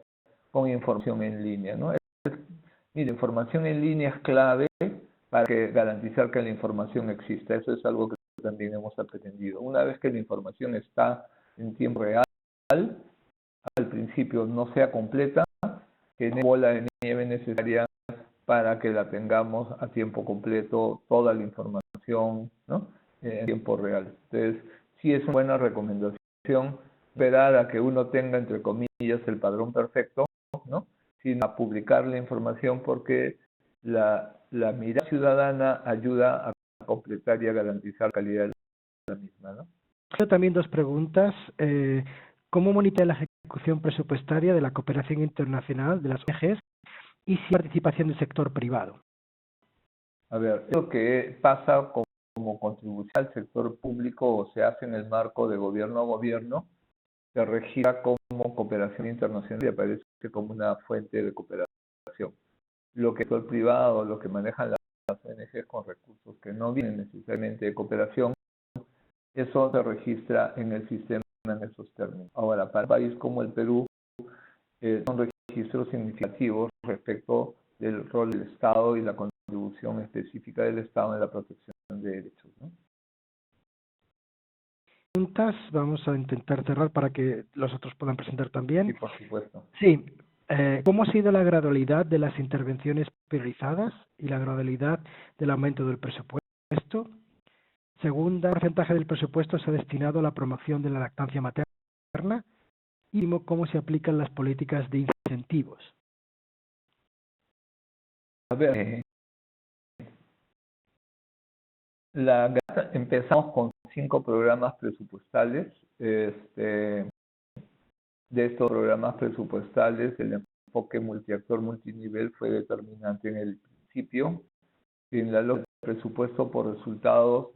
con información en línea, ¿no? Mira, información en línea es clave para garantizar que la información exista. Eso es algo que también hemos aprendido. Una vez que la información está en tiempo real, al principio no sea completa, genera bola de nieve en necesaria para que la tengamos a tiempo completo, toda la información, ¿no? En tiempo real. Entonces, sí es una buena recomendación esperar a que uno tenga, entre comillas, el padrón perfecto, ¿no? Sino a publicar la información, porque la mirada ciudadana ayuda a completar y a garantizar calidad de la misma, ¿no? Tengo también dos preguntas. ¿Cómo monitora la ejecución presupuestaria de la cooperación internacional de las ONGs y si hay participación del sector privado? A ver, lo que pasa como contribución al sector público o se hace en el marco de gobierno a gobierno, se registra como cooperación internacional y aparece como una fuente de cooperación. Lo que es el privado, lo que manejan las ONGs con recursos que no vienen necesariamente de cooperación, eso se registra en el sistema en esos términos. Ahora, para un país como el Perú, son registros significativos respecto del rol del Estado y la contribución específica del Estado en la protección de derechos, ¿no? Preguntas, vamos a intentar cerrar para que los otros puedan presentar también. Sí, por supuesto. Sí. ¿Cómo ha sido la gradualidad de las intervenciones priorizadas y la gradualidad del aumento del presupuesto? Segunda, ¿qué porcentaje del presupuesto se ha destinado a la promoción de la lactancia materna? Y ¿cómo se aplican las políticas de incentivos? A ver, empezamos con 5 programas presupuestales. De estos programas presupuestales, el enfoque multiactor, multinivel fue determinante en el principio. En la lógica del presupuesto por resultados,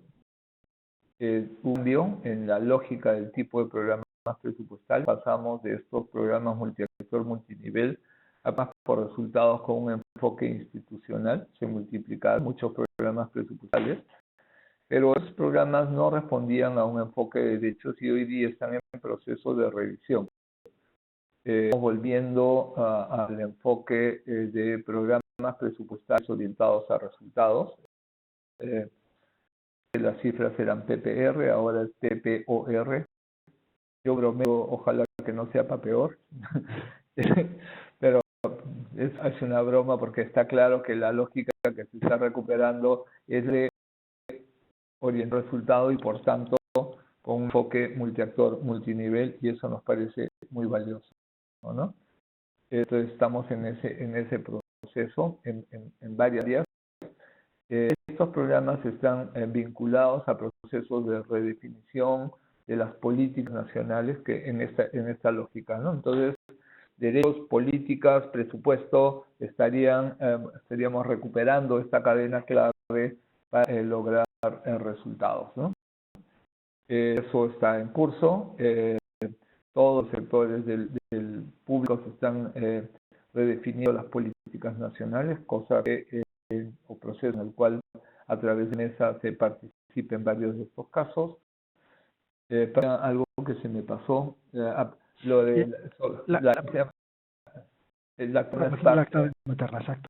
un cambio en la lógica del tipo de programas presupuestales. Pasamos de estos programas multiactor, multinivel a más por resultados con un enfoque institucional. Se multiplicaron muchos programas presupuestales, pero esos programas no respondían a un enfoque de derechos y hoy día están en proceso de revisión. Volviendo al enfoque de programas presupuestales orientados a resultados. Las cifras eran PPR, ahora es PPOR. Yo bromeo, ojalá que no sea para peor. Pero es una broma porque está claro que la lógica que se está recuperando es de orientar resultado y por tanto con un enfoque multiactor, multinivel, y eso nos parece muy valioso, ¿no? Entonces estamos en ese proceso en varias áreas. Estos programas están vinculados a procesos de redefinición de las políticas nacionales que en esta lógica, ¿no? Entonces, derechos, políticas, presupuesto, estaríamos recuperando esta cadena clave para lograr resultados, ¿no? Eso está en curso. Todos los sectores del público se están redefiniendo las políticas nacionales, cosa que o proceso en el cual a través de mesa se participa en varios de estos casos. Para algo que se me pasó, lo de lactancia materna, exacto.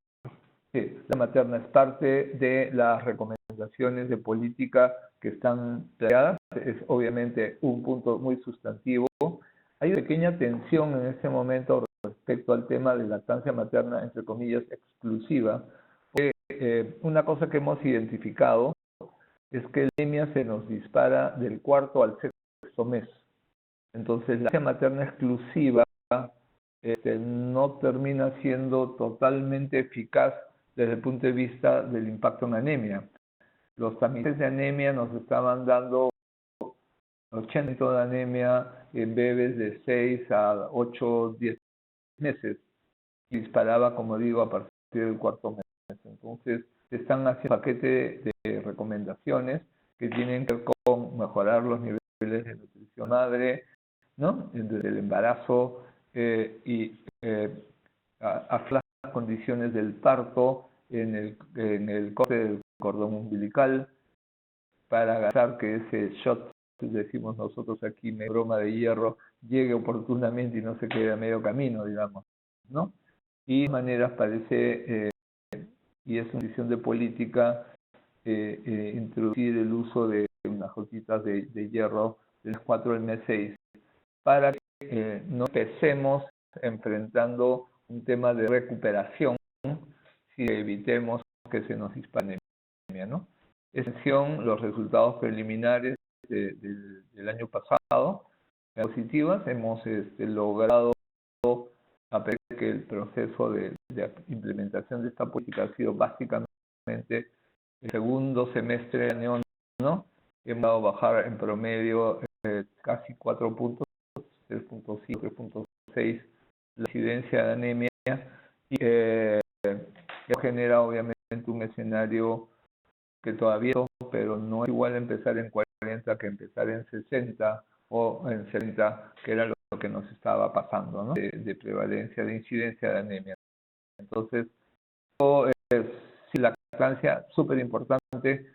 Sí, la materna es parte de las recomendaciones de política que están planteadas. Es obviamente un punto muy sustantivo. Hay una pequeña tensión en este momento respecto al tema de lactancia materna, entre comillas, exclusiva. Una cosa que hemos identificado es que la anemia se nos dispara del 4º al 6º mes. Entonces, la lactancia materna exclusiva no termina siendo totalmente eficaz desde el punto de vista del impacto en anemia. Los tamices de anemia nos estaban dando 80% de anemia en bebés de 6 a 8, 10 meses. Y disparaba, como digo, a partir del 4º mes. Entonces, están haciendo un paquete de recomendaciones que tienen que ver con mejorar los niveles de nutrición madre, ¿no? Desde el embarazo y las condiciones del parto, en el corte del cordón umbilical, para garantizar que ese shot, decimos nosotros aquí, broma de hierro, llegue oportunamente y no se quede a medio camino, digamos, ¿no? Y de maneras parece, y es una decisión de política, introducir el uso de unas gotitas de hierro del 4 al mes 6, para que no empecemos enfrentando un tema de recuperación si evitemos que se nos dispare anemia, ¿no? Excepción, los resultados preliminares del año pasado, positivas, hemos logrado, a pesar de que el proceso de implementación de esta política ha sido básicamente el segundo semestre del año, ¿no? Hemos dado bajar en promedio casi 4 puntos, 3.5, 3.6, la incidencia de anemia, y que genera obviamente un escenario que todavía, pero no es igual empezar en 40 que empezar en 60 o en 70, que era lo que nos estaba pasando, ¿no? De prevalencia, de incidencia de anemia. Entonces, sí, la lactancia, súper importante,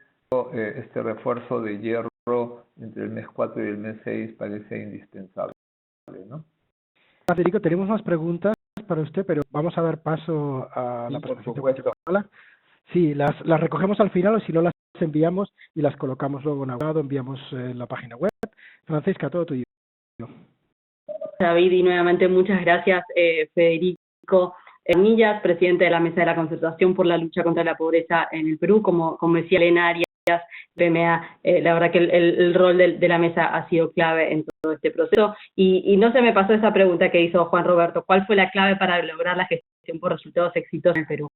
este refuerzo de hierro entre el mes 4 y el mes 6 parece indispensable, ¿no? Federico, tenemos más preguntas para usted, pero vamos a dar paso a la presentación de Guatemala. Sí, las recogemos al final, o si no las enviamos y las colocamos luego en Aguado, enviamos en la página web. Francisca, todo tuyo. David, y nuevamente muchas gracias, Federico Millas, presidente de la Mesa de la Concertación por la Lucha contra la Pobreza en el Perú. Como decía Elena Arias, PMA, la verdad que el rol de la mesa ha sido clave en todo este proceso. Y no se me pasó esa pregunta que hizo Juan Roberto: ¿cuál fue la clave para lograr la gestión por resultados exitosos en el Perú?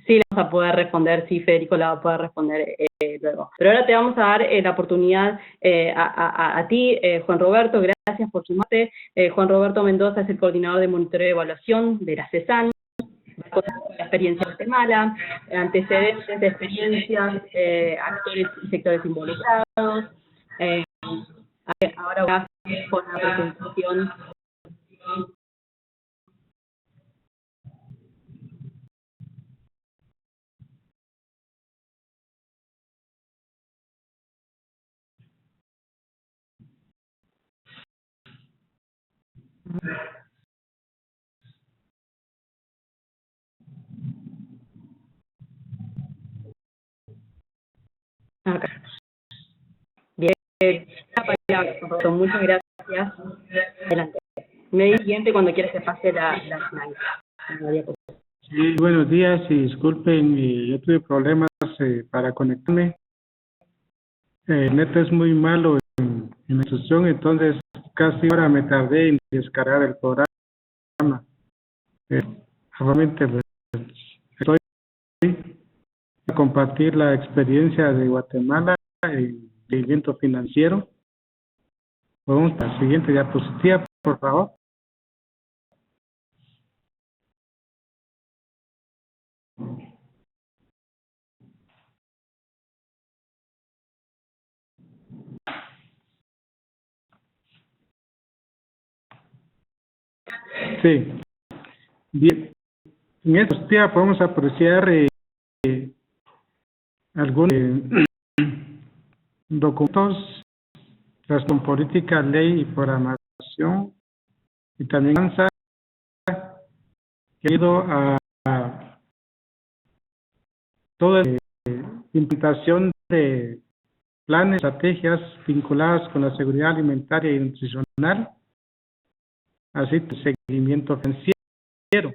Sí, la vamos a poder responder, sí, Federico la va a poder responder luego. Pero ahora te vamos a dar la oportunidad a ti, Juan Roberto, gracias por sumarte. Juan Roberto Mendoza es el coordinador de monitoreo y evaluación de la CESAN. La experiencia de Guatemala, antecedentes de experiencias, actores y sectores involucrados. Ahora con la presentación. Okay. Bien, muchas gracias. Adelante. Me dice siguiente cuando quieras que pase la slide. Sí, buenos días y disculpen, yo tuve problemas para conectarme. El net es muy malo en la instrucción, entonces casi ahora me tardé en descargar el programa. Nuevamente, pues, estoy a compartir la experiencia de Guatemala en el evento financiero. Vamos a la siguiente diapositiva, por favor. Sí. Bien. En esta diapositiva podemos apreciar algunos documentos, razón política, ley y programación, y también que ha ido a toda la implementación de planes, estrategias vinculadas con la seguridad alimentaria y nutricional, así como seguimiento financiero.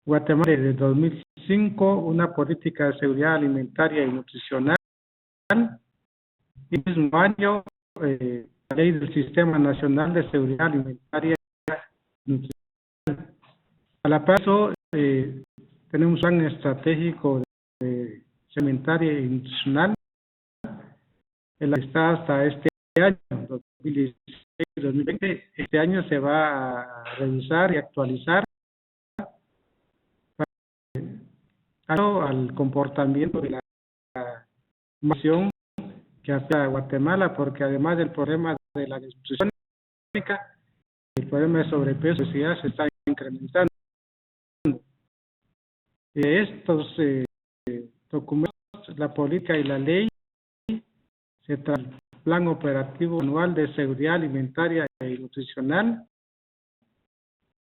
Guatemala desde 2005 una política de seguridad alimentaria y nutricional. Y el mismo año la ley del Sistema Nacional de Seguridad Alimentaria y Nutricional. A la par de eso, tenemos un plan estratégico de alimentaria y nutricional en la que está hasta este año, 2016-2020. Este año se va a revisar y actualizar al comportamiento de la nación que afecta a Guatemala, porque además del problema de la desnutrición crónica, el problema de sobrepeso y obesidad se está incrementando. Estos documentos, la política y la ley, se trata del Plan Operativo Anual de Seguridad Alimentaria y Nutricional,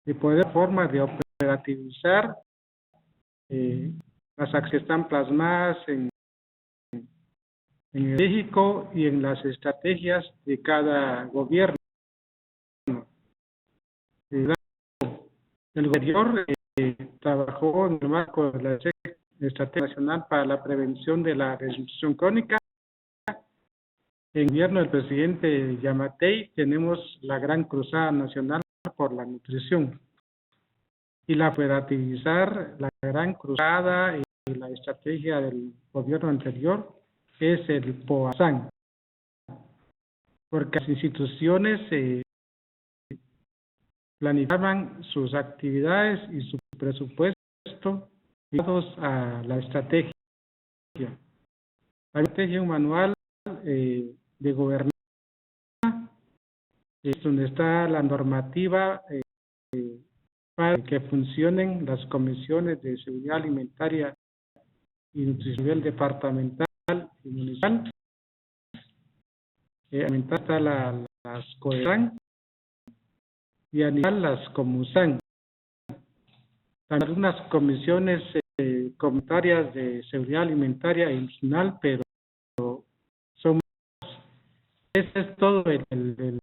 de poder forma de operativizar las acciones que están plasmadas en México y en las estrategias de cada gobierno. El gobierno trabajó en el marco de la Estrategia Nacional para la Prevención de la Desnutrición Crónica. En el gobierno del presidente Yamatei tenemos la Gran Cruzada Nacional por la Nutrición. Y la operativizar la Gran Cruzada y la estrategia del gobierno anterior es el POASAN, porque las instituciones planificaban sus actividades y su presupuesto ligados a la estrategia. La estrategia es un manual de gobernanza, es donde está la normativa para que funcionen las comisiones de seguridad alimentaria y nutrición a nivel departamental y municipal. Está las COERAN y a nivel las COMUSAN. También algunas comisiones comunitarias de seguridad alimentaria e nutricional, pero son ese es todo el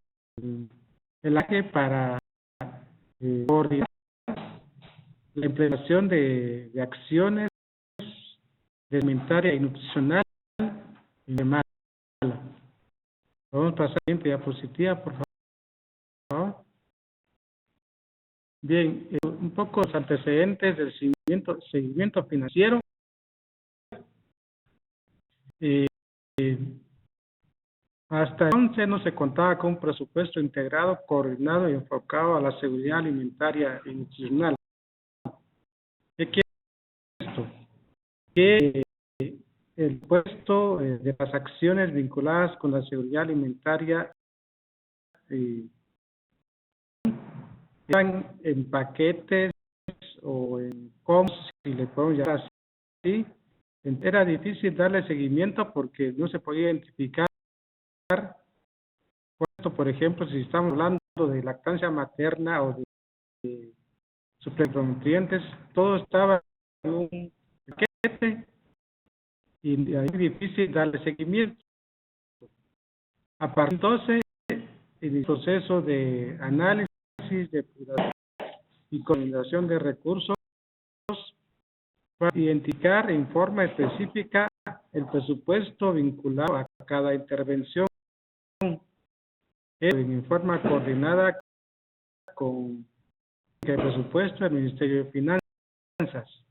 eje para coordinar la implementación de acciones de alimentaria y nutricional en Guatemala. Vamos a pasar a la siguiente diapositiva, por favor. Bien, un poco los antecedentes del seguimiento financiero. Hasta entonces no se contaba con un presupuesto integrado, coordinado y enfocado a la seguridad alimentaria y nutricional. ¿Qué quiere esto? Que el puesto de las acciones vinculadas con la seguridad alimentaria están en paquetes o en coms, si le podemos llamar así. Era difícil darle seguimiento porque no se podía identificar cuánto, por ejemplo, si estamos hablando de lactancia materna o de suplementos, todo estaba en un paquete y ahí es difícil darle seguimiento. A partir de entonces, en el proceso de análisis, de y coordinación de recursos, para identificar en forma específica el presupuesto vinculado a cada intervención en forma coordinada con el presupuesto del Ministerio de Finanzas,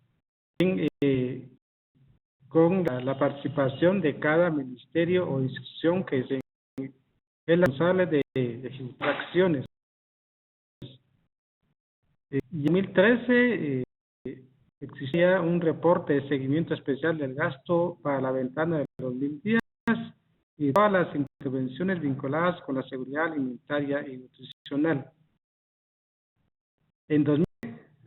con la participación de cada ministerio o institución que es responsable de ejecutar acciones. En 2013 existía un reporte de seguimiento especial del gasto para la ventana de 2010 y todas las intervenciones vinculadas con la seguridad alimentaria y nutricional. En 2000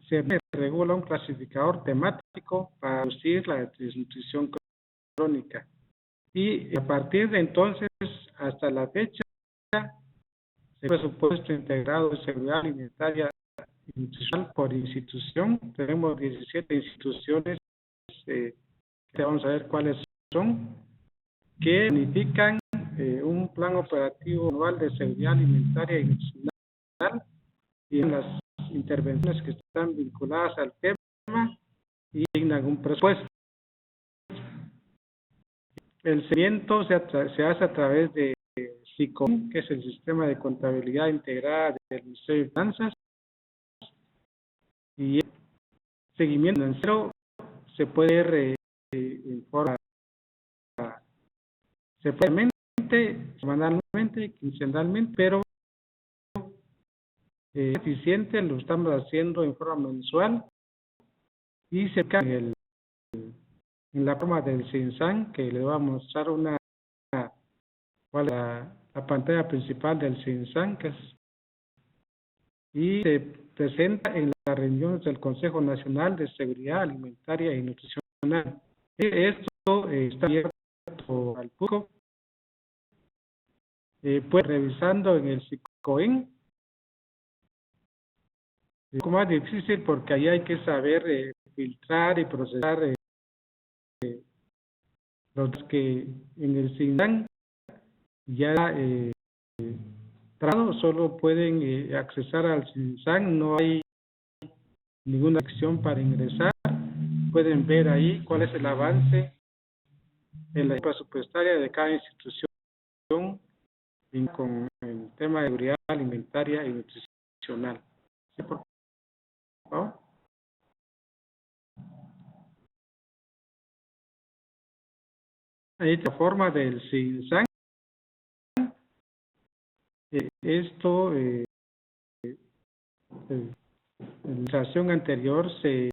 se regula un clasificador temático para reducir la desnutrición crónica y a partir de entonces hasta la fecha el presupuesto integrado de seguridad alimentaria y nutricional por institución. Tenemos 17 instituciones que vamos a ver cuáles son, que planifican un plan operativo anual de seguridad alimentaria y nutricional y en las intervenciones que están vinculadas al tema y asignan un presupuesto. El seguimiento se hace a través de SICOM, que es el Sistema de Contabilidad Integrada del Ministerio de Finanzas, y el seguimiento financiero se puede ver en forma semanalmente, quincenalmente, pero eficiente lo estamos haciendo en forma mensual y se en la forma del CINSAN, que le voy a mostrar la pantalla principal del CINSAN, y se presenta en las reuniones del Consejo Nacional de Seguridad Alimentaria y Nutricional. Esto está abierto al público. Pues revisando en el SICOEN, es un poco más difícil porque ahí hay que saber filtrar y procesar los que en el CINSAN ya solo pueden accesar al CINSAN, no hay ninguna sección para ingresar. Pueden ver ahí cuál es el avance en la presupuestaria de cada institución y con el tema de seguridad alimentaria y nutricional. ¿Sí, por favor? Ahí la forma del CINSAN. Esto, en la administración anterior se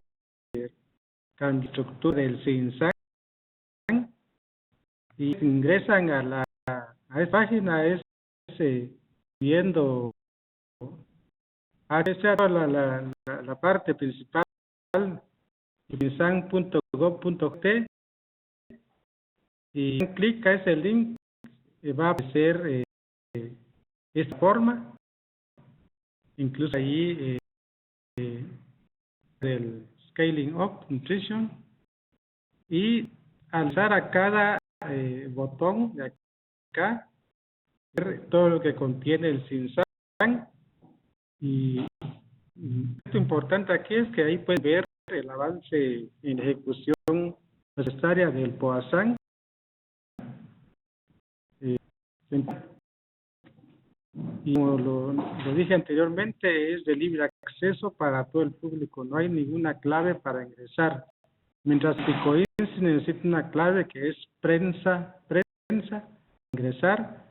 cambió la estructura del CINSAN y ingresan a esta página, viendo la parte principal, cinsan.gov.gt, y clic a ese link y va a aparecer esta forma, incluso ahí del Scaling Up Nutrition, y al dar a cada botón de acá, ver todo lo que contiene el CINSAN. Y lo importante aquí es que ahí pueden ver el avance en ejecución presupuestaria del POASAN. Y como lo dije anteriormente, es de libre acceso para todo el público, no hay ninguna clave para ingresar. Mientras que COINS necesita una clave que es prensa, ingresar,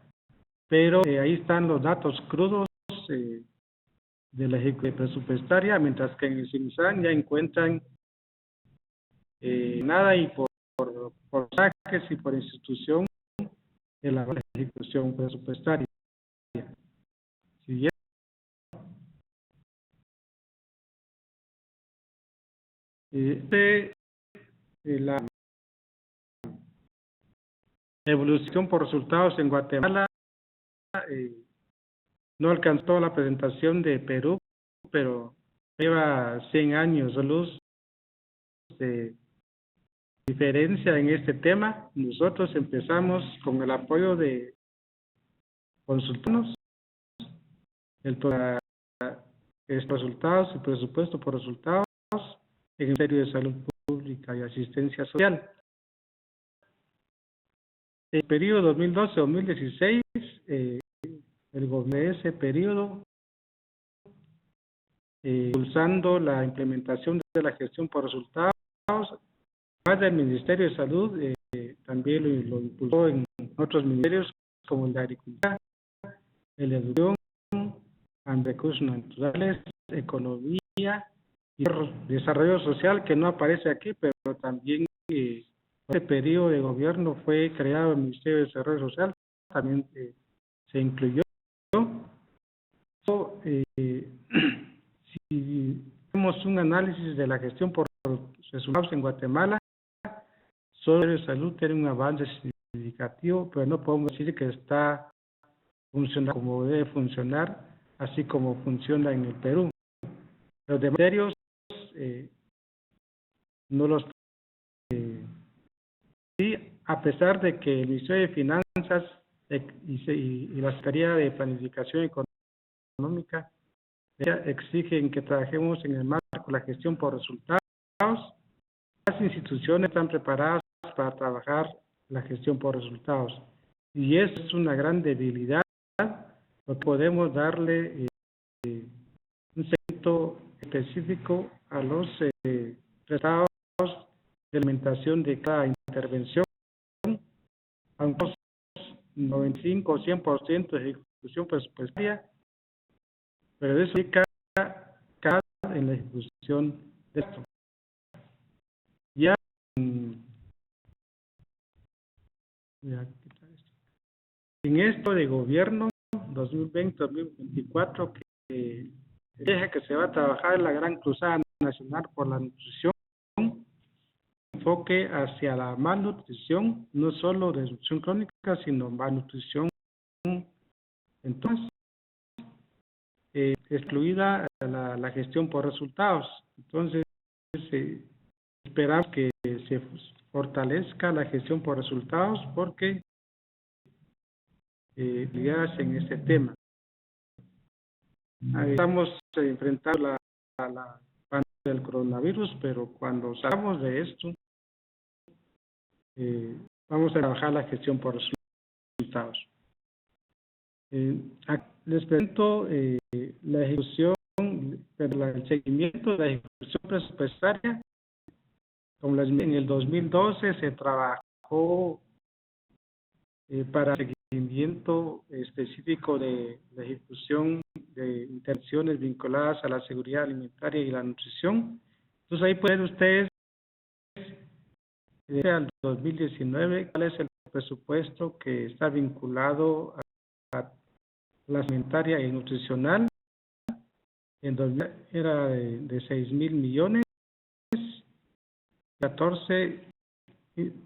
pero ahí están los datos crudos de la ejecución presupuestaria, mientras que en el CINSAN ya encuentran nada, y por saques y por institución de la ejecución presupuestaria. Siguiente. La evolución por resultados en Guatemala, no alcanzó la presentación de Perú, pero lleva 100 años luz de diferencia en este tema. Nosotros empezamos con el apoyo de consultarnos, resultados y presupuesto por resultados en el Ministerio de Salud Pública y Asistencia Social. En el periodo 2012-2016, el gobierno de ese periodo, impulsando la implementación de la gestión por resultados, más del Ministerio de Salud, también lo impulsó en otros ministerios como el de Agricultura, el de Educación, Recursos Naturales, Economía y Desarrollo Social, que no aparece aquí, pero también este periodo de gobierno fue creado el Ministerio de Desarrollo Social, también se incluyó. Si hacemos un análisis de la gestión por resultados en Guatemala, solo el salud tiene un avance significativo, pero no podemos decir que está funcionando como debe funcionar, así como funciona en el Perú. Los demás ministerios no los sí, a pesar de que el Ministerio de Finanzas y la Secretaría de Planificación Económica exigen que trabajemos en el marco de la gestión por resultados, las instituciones están preparadas para trabajar la gestión por resultados, y eso es una gran debilidad. No podemos darle un seguimiento específico a los resultados de alimentación de cada intervención, aunque 95 o 100% de ejecución presupuestaria, pero eso implica cada en la ejecución de esto. Ya en esto de gobierno 2020-2024, que deja que se va a trabajar en la Gran Cruzada Nacional por la Nutrición, enfoque hacia la malnutrición, no solo de nutrición crónica, sino malnutrición entonces, excluida la gestión por resultados. Entonces, esperamos que se fortalezca la gestión por resultados, porque ligadas en este tema. Estamos enfrentando la del coronavirus, pero cuando salgamos de esto, vamos a trabajar la gestión por resultados. Les presento la ejecución, el seguimiento de la ejecución presupuestaria. Como les dije, en el 2012 se trabajó para seguimiento específico de la ejecución de intervenciones vinculadas a la seguridad alimentaria y la nutrición. Entonces ahí pueden ustedes al 2019 cuál es el presupuesto que está vinculado a la alimentaria y nutricional. En 2000 era de 6,000 millones, 14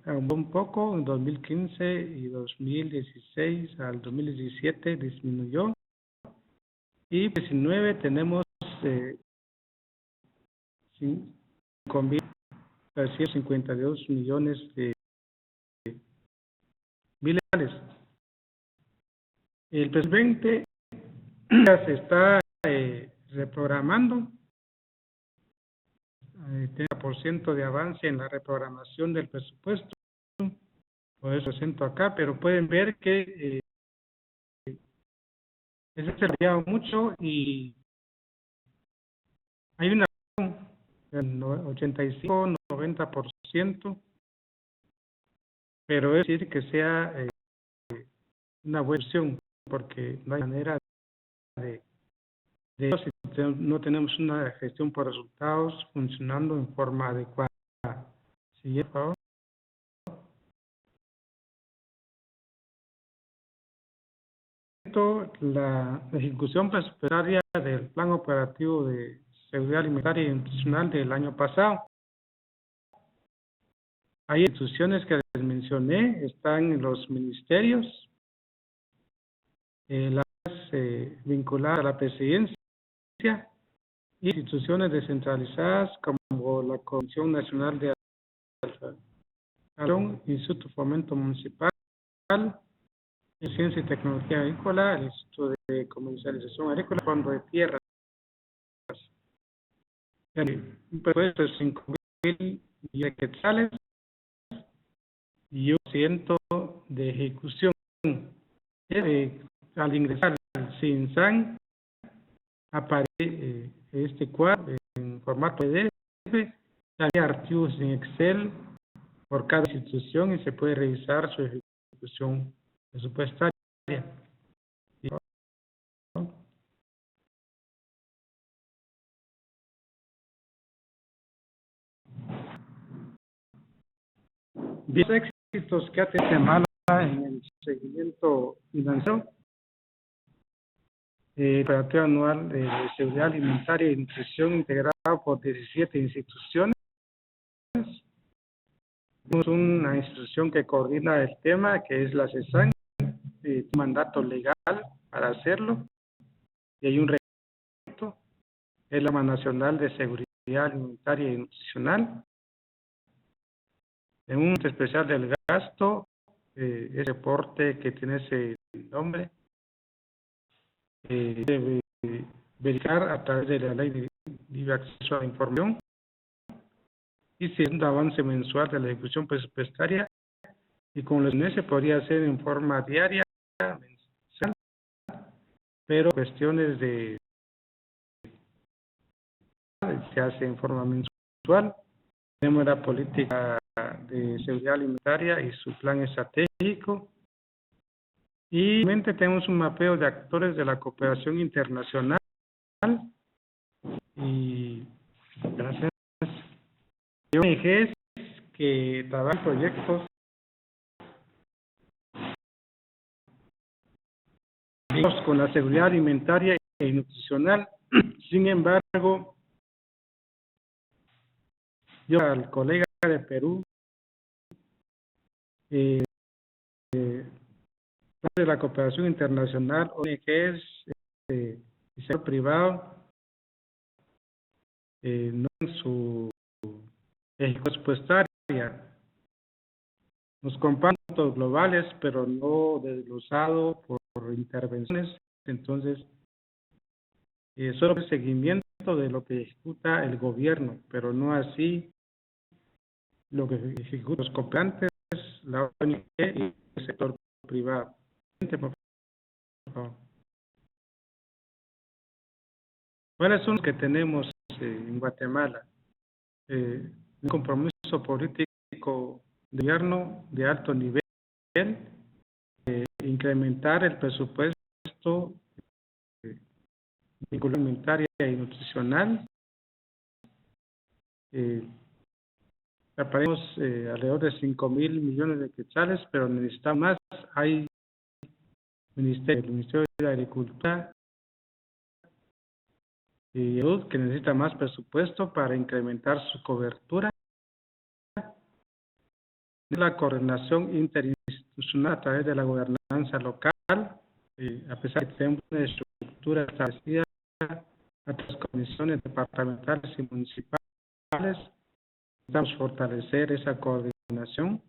aumentó un poco, en 2015 y 2016 al 2017 disminuyó, y 19 tenemos 5,352 millones de bilaterales. El presidente ya se está reprogramando, 30% de avance en la reprogramación del presupuesto, por eso acento acá, pero pueden ver que se ha variado mucho y hay una 85-90%, pero es decir que sea una buena opción, porque no hay manera de eso si no tenemos una gestión por resultados funcionando en forma adecuada. Siguiente, por favor. La ejecución presupuestaria del Plan Operativo de Seguridad Alimentaria y Nutricional del año pasado. Hay instituciones que les mencioné, están en los ministerios, las vinculadas a la presidencia, y instituciones descentralizadas como la Comisión Nacional de Agricultura, Instituto de Fomento Municipal, Ciencia y Tecnología Agrícola, el Instituto de Comercialización Agrícola, Fondo de Tierras. Un presupuesto de 5,000 millones de quetzales y 1% de ejecución. Al ingresar al CINSAN aparece este cuadro en formato PDF, hay archivos en Excel por cada institución y se puede revisar su ejecución presupuestaria. Los éxitos que ha tenido Guatemala en el seguimiento financiero, operativo anual de seguridad alimentaria y nutrición integrado por 17 instituciones. Tenemos una institución que coordina el tema, que es la CESAN, un mandato legal para hacerlo, y hay un reglamento, es la Nacional de Seguridad Alimentaria y Nutricional. En un especial del gasto, ese reporte que tiene ese nombre, debe verificar a través de la Ley de Libre Acceso a la Información, y si es un avance mensual de la ejecución presupuestaria, y con los meses podría ser en forma diaria, mensual, pero cuestiones de se hace en forma mensual. Tenemos la política de seguridad alimentaria y su plan estratégico, y finalmente tenemos un mapeo de actores de la cooperación internacional y gracias a ONGs que trabajan proyectos con la seguridad alimentaria y nutricional. Sin embargo, yo al colega de Perú, de la cooperación internacional, ONGs y sector privado, no en su ejecución presupuestaria. Nos comparten datos globales, pero no desglosado por intervenciones. Entonces, solo el seguimiento de lo que ejecuta el gobierno, pero no así lo que ejecutan los cooperantes, la ONG y el sector privado. Por favor. ¿Cuáles son los que tenemos en Guatemala? Un compromiso político de gobierno de alto nivel, incrementar el presupuesto alimentaria y nutricional. Aparecemos alrededor de 5.000 millones de quetzales, pero necesitamos más. Hay el Ministerio de Agricultura y Salud que necesita más presupuesto para incrementar su cobertura. La coordinación interinstitucional a través de la gobernanza local, a pesar de que tenemos una estructura establecida a las comisiones departamentales y municipales, necesitamos fortalecer esa coordinación,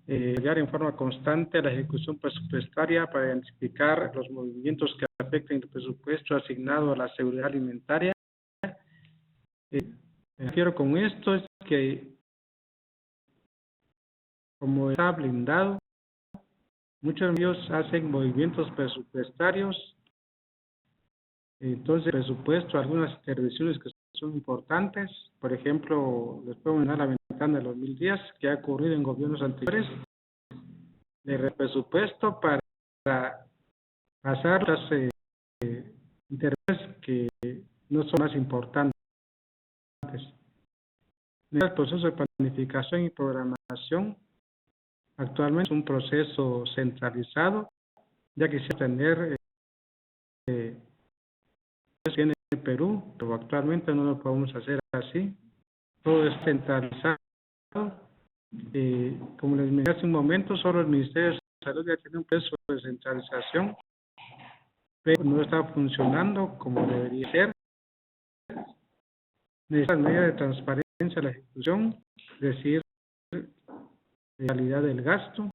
llegar en forma constante a la ejecución presupuestaria para identificar los movimientos que afecten el presupuesto asignado a la seguridad alimentaria. Me refiero con esto es que, como está blindado, muchos de ellos hacen movimientos presupuestarios, entonces presupuesto, algunas intervenciones que son importantes, por ejemplo, les puedo mencionar la ventana de los 1000 días que ha ocurrido en gobiernos anteriores, de presupuesto para pasar las intervenciones que no son más importantes. El proceso de planificación y programación actualmente es un proceso centralizado, ya quisiera tener en el Perú, pero actualmente no lo podemos hacer así. Todo es centralizado. Como les mencioné hace un momento, solo el Ministerio de Salud ya tiene un proceso de centralización, pero no está funcionando como debería ser. Necesita medidas de transparencia en la ejecución, es decir, calidad del gasto,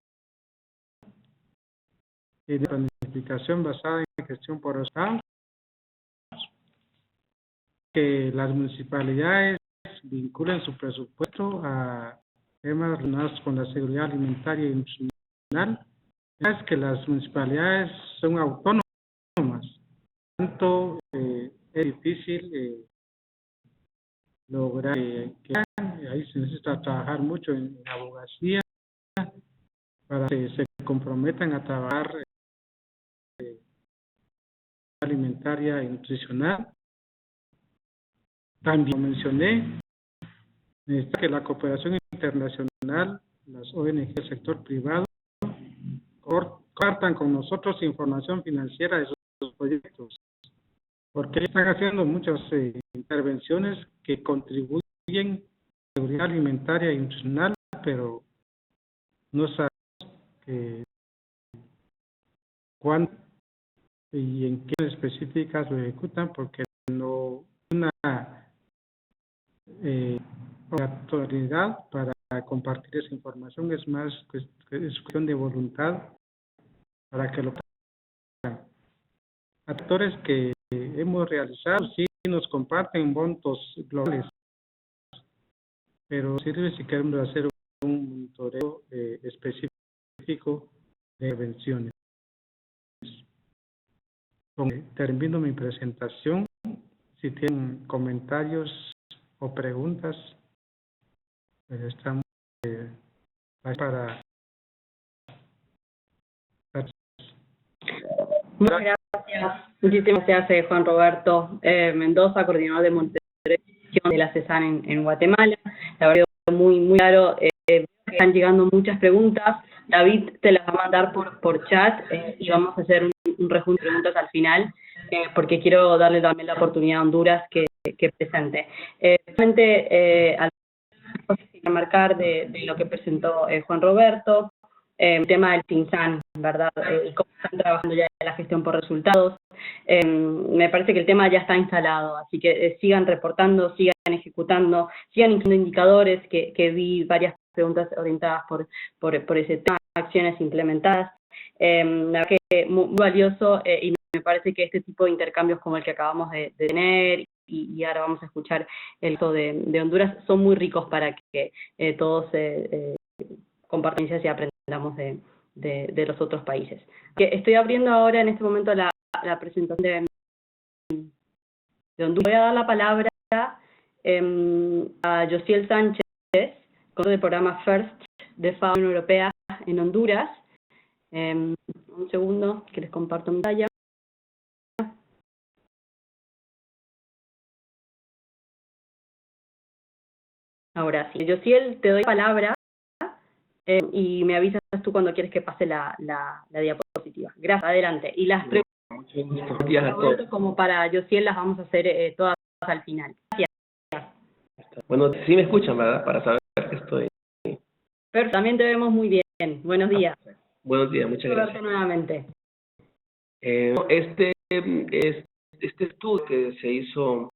de planificación basada en gestión por estados, que las municipalidades vinculen su presupuesto a temas relacionados con la seguridad alimentaria y nutricional. Es que las municipalidades son autónomas, tanto es difícil lograr que ahí se necesita trabajar mucho en abogacía para que se comprometan a trabajar alimentaria y nutricional. También mencioné que la cooperación internacional, las ONG del sector privado, compartan con nosotros información financiera de sus proyectos, porque están haciendo muchas intervenciones que contribuyen a la seguridad alimentaria y nutricional, pero no sabemos cuándo y en qué específicas lo ejecutan, porque no una obligatoriedad para compartir esa información, es más es cuestión de voluntad para que lo hagan. Actores que hemos realizado sí nos comparten montos globales, pero sirve si queremos hacer un monitoreo específico de intervenciones. Termino mi presentación. Si tienen comentarios o preguntas, pues estamos para... Muchas gracias. Muchísimas gracias, Juan Roberto Mendoza, coordinador de monitoreo de la CESAN en Guatemala. La verdad, muy claro. Están llegando muchas preguntas. David te las va a mandar por chat y vamos a hacer un rejunte de preguntas al final, porque quiero darle también la oportunidad a Honduras que presente. Realmente, al remarcar de lo que presentó Juan Roberto, el tema del CINSAN, ¿verdad? Y cómo están trabajando ya en la gestión por resultados. Me parece que el tema ya está instalado, así que sigan reportando, sigan ejecutando, sigan incluyendo indicadores, que vi varias preguntas orientadas por ese tema, acciones implementadas. La verdad que muy valioso y me parece que este tipo de intercambios como el que acabamos de tener y ahora vamos a escuchar el caso de Honduras son muy ricos para que todos compartan y aprendamos de los otros países. Estoy abriendo ahora en este momento la presentación de Honduras. Voy a dar la palabra a Josiel Sánchez, con el programa FIRST de FAO Unión Europea en Honduras. Un segundo, que les comparto pantalla. Ahora sí. Josiel, te doy la palabra y me avisas tú cuando quieres que pase la diapositiva. Gracias, adelante. Y las preguntas como para Josiel las vamos a hacer todas al final. Gracias. Bueno, sí me escuchan, ¿verdad? Para saber que estoy... Pero también te vemos muy bien. Buenos días. Buenos días, muchas gracias. Verte nuevamente. Este estudio que se hizo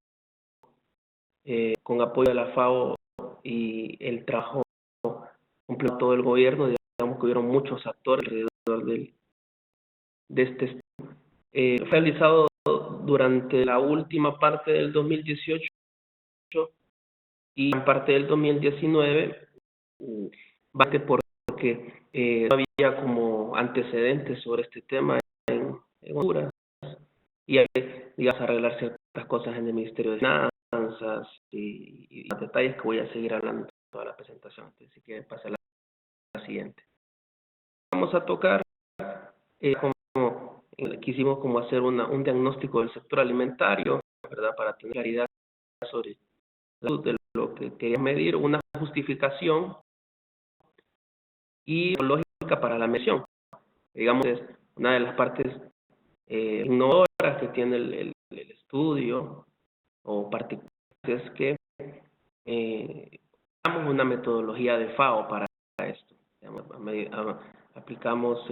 con apoyo de la FAO y el trabajo completo de todo el gobierno, digamos que hubieron muchos actores alrededor de este estudio. Fue realizado durante la última parte del 2018 y en parte del 2019, porque no había como antecedentes sobre este tema en Honduras y hay que, digamos, arreglar ciertas cosas en el Ministerio de Finanzas y los detalles que voy a seguir hablando en toda la presentación. Así que pase a la siguiente. Vamos a tocar como quisimos como hacer un diagnóstico del sector alimentario, ¿verdad? Para tener claridad sobre la salud de lo que queríamos medir, una justificación y lógica para la medición. Digamos, es una de las partes innovadoras que tiene el estudio o particulares es que aplicamos una metodología de FAO para esto. Digamos, aplicamos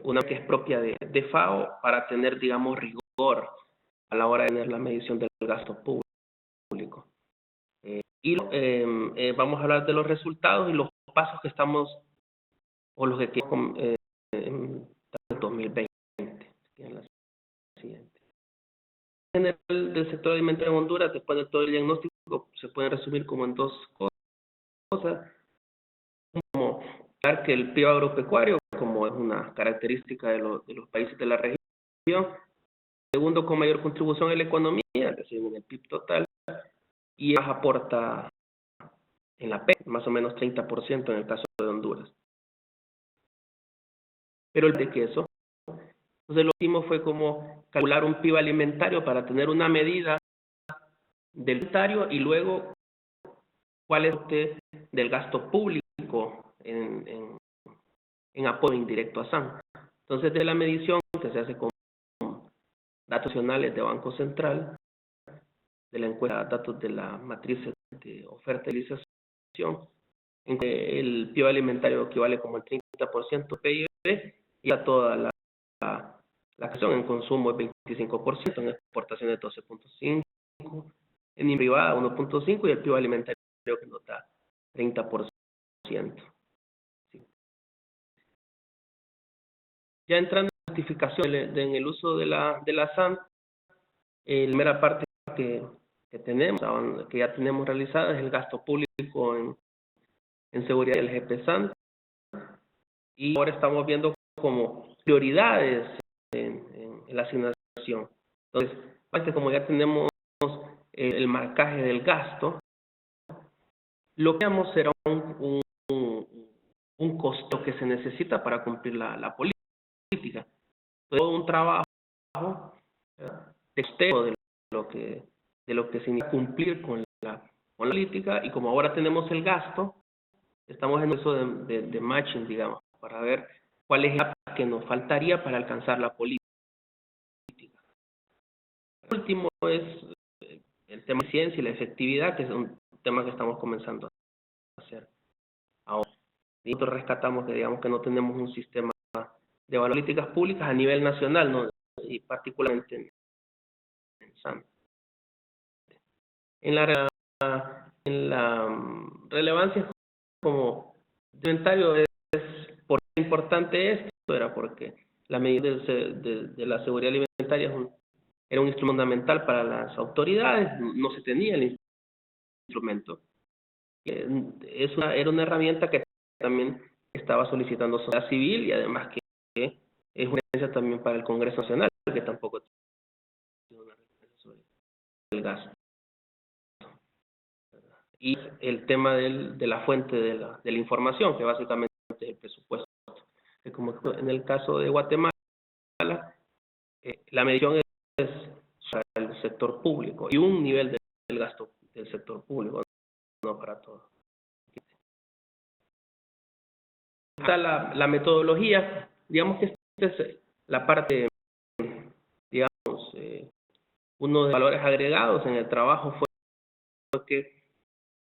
una que es propia de FAO para tener, digamos, rigor a la hora de tener la medición del gasto público. Vamos a hablar de los resultados y los pasos que estamos, o los que queremos en 2020. En la siguiente. En general del sector alimentario en Honduras, después de todo el diagnóstico, se puede resumir como en dos cosas. Como que el PIB agropecuario, como es una característica de los países de la región. Segundo, con mayor contribución en la economía, que es en el PIB total. Y más aporta en la PEC, más o menos 30% en el caso de Honduras. Pero el de queso, entonces lo que hicimos fue como calcular un PIB alimentario para tener una medida del alimentario y luego cuál es el del gasto público en apoyo indirecto a SAN. Entonces, de la medición que se hace con datos nacionales de Banco Central, de la encuesta, datos de la matriz de oferta y utilización, en que el PIB alimentario equivale como el 30% PIB y a toda la acción en consumo es 25%, en exportaciones 12.5%, en privada 1.5% y el PIB alimentario que nos da 30%. Sí. Ya entrando en la justificación en el uso de la SAN, la primera parte que tenemos, que ya tenemos realizada es el gasto público en seguridad del GPSAN, y ahora estamos viendo como prioridades en la asignación. Entonces, como ya tenemos el marcaje del gasto, lo que vamos será un costo que se necesita para cumplir la política. Todo un trabajo de costeo de lo que significa cumplir con la política, y como ahora tenemos el gasto, estamos en eso de matching, digamos, para ver cuál es la que nos faltaría para alcanzar la política. El último es el tema de eficiencia y la efectividad, que es un tema que estamos comenzando a hacer ahora. Y nosotros rescatamos que, digamos, que no tenemos un sistema de políticas públicas a nivel nacional, ¿no? Y particularmente en SAN. En la relevancia como inventario es por qué importante esto, era porque la medida de la seguridad alimentaria era un instrumento fundamental para las autoridades, no se tenía el instrumento. Era una herramienta que también estaba solicitando sociedad civil y además que es una herramienta también para el Congreso Nacional, que tampoco tiene una referencia sobre el gasto. Y el tema de la fuente de la información, que básicamente es el presupuesto. Que como en el caso de Guatemala, la medición es para el sector público y un nivel del gasto del sector público, no para todo. Está la metodología, digamos que esta es la parte, digamos, uno de los valores agregados en el trabajo fue que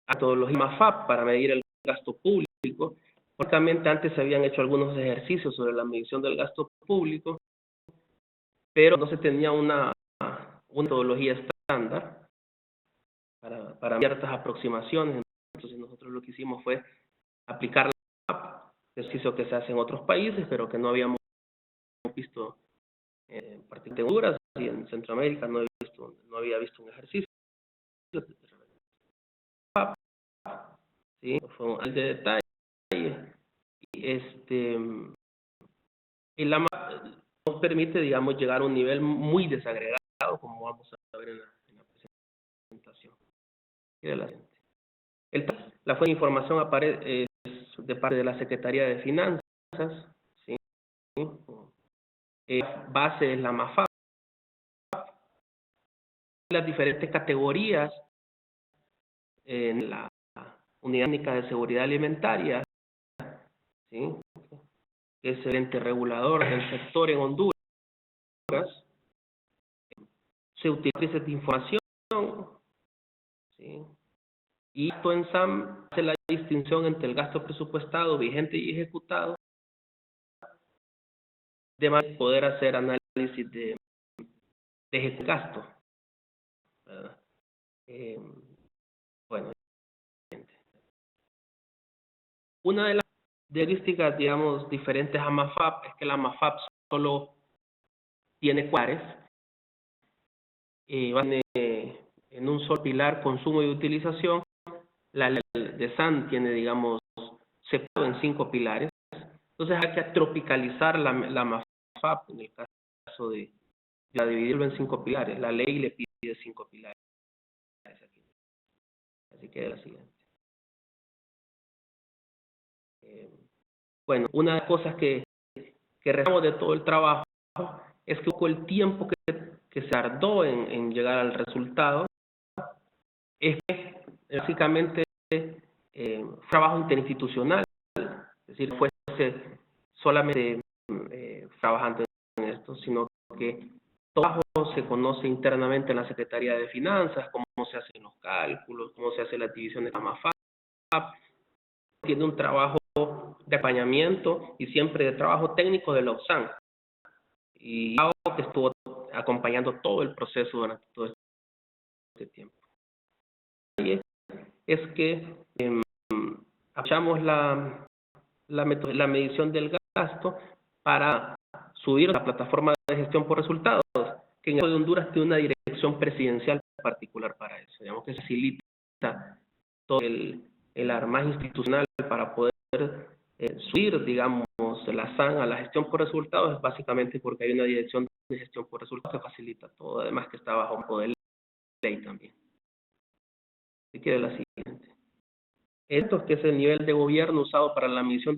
la metodología MAFAP para medir el gasto público. Justamente antes se habían hecho algunos ejercicios sobre la medición del gasto público, pero no se tenía una metodología estándar para ciertas aproximaciones. Entonces nosotros lo que hicimos fue aplicar la MAFAP, ejercicio que se hace en otros países, pero que no habíamos visto en particular en Honduras y en Centroamérica no había visto un ejercicio. ¿Sí? Fue un de detalle. Y la MAFAP nos permite, digamos, llegar a un nivel muy desagregado, como vamos a ver en la presentación. La fuente de información aparece de parte de la Secretaría de Finanzas, ¿sí? Base es la MAFAP. Las diferentes categorías en la Unidad Única de Seguridad Alimentaria, ¿sí? Que es el ente regulador del sector en Honduras. Se utiliza esta información, ¿sí? Y esto en SAM hace la distinción entre el gasto presupuestado, vigente y ejecutado, de manera que poder hacer análisis de gasto. Bueno, una de las características, digamos, diferentes a MAFAP es que la MAFAP solo tiene cuares, van en un solo pilar consumo y utilización. La ley de SAN tiene, digamos, separado en 5 pilares. Entonces hay que tropicalizar la MAFAP en el caso de dividirlo en 5 pilares. La ley le pide 5 pilares. Así que es la siguiente. Bueno, una de las cosas que recordamos de todo el trabajo es que el tiempo que se tardó en llegar al resultado es que básicamente trabajo interinstitucional, es decir, fuese solamente trabajando en esto, sino que todo el trabajo se conoce internamente en la Secretaría de Finanzas, cómo se hacen los cálculos, cómo se hace la división de la MAFAP, tiene un trabajo de acompañamiento y siempre de trabajo técnico de la OPSAN, y que estuvo acompañando todo el proceso durante todo este tiempo. Es que aprovechamos la medición del gasto para subir a la plataforma de gestión por resultados, que en el caso de Honduras tiene una dirección presidencial particular para eso, digamos que facilita todo el armado institucional para poder subir, digamos, la SAN a la gestión por resultados, es básicamente porque hay una dirección de gestión por resultados que facilita todo, además que está bajo un poder de ley también. Si quiere la siguiente. Esto que es el nivel de gobierno usado para la medición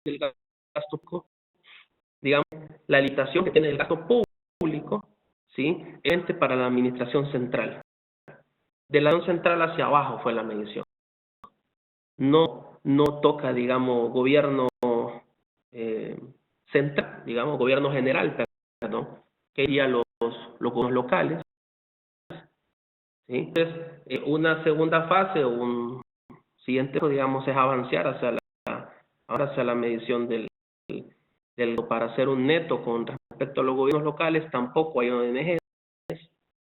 del gasto público, digamos, la limitación que tiene el gasto público, ¿sí? Es para la administración central. De la administración central hacia abajo fue la medición. No toca, digamos, gobierno central, digamos, gobierno general, perdón, que iría los locales. ¿Sí? Entonces, una segunda fase o un siguiente, digamos, es avanzar hacia la medición del para hacer un neto con respecto a los gobiernos locales. Tampoco hay ONG. Entonces,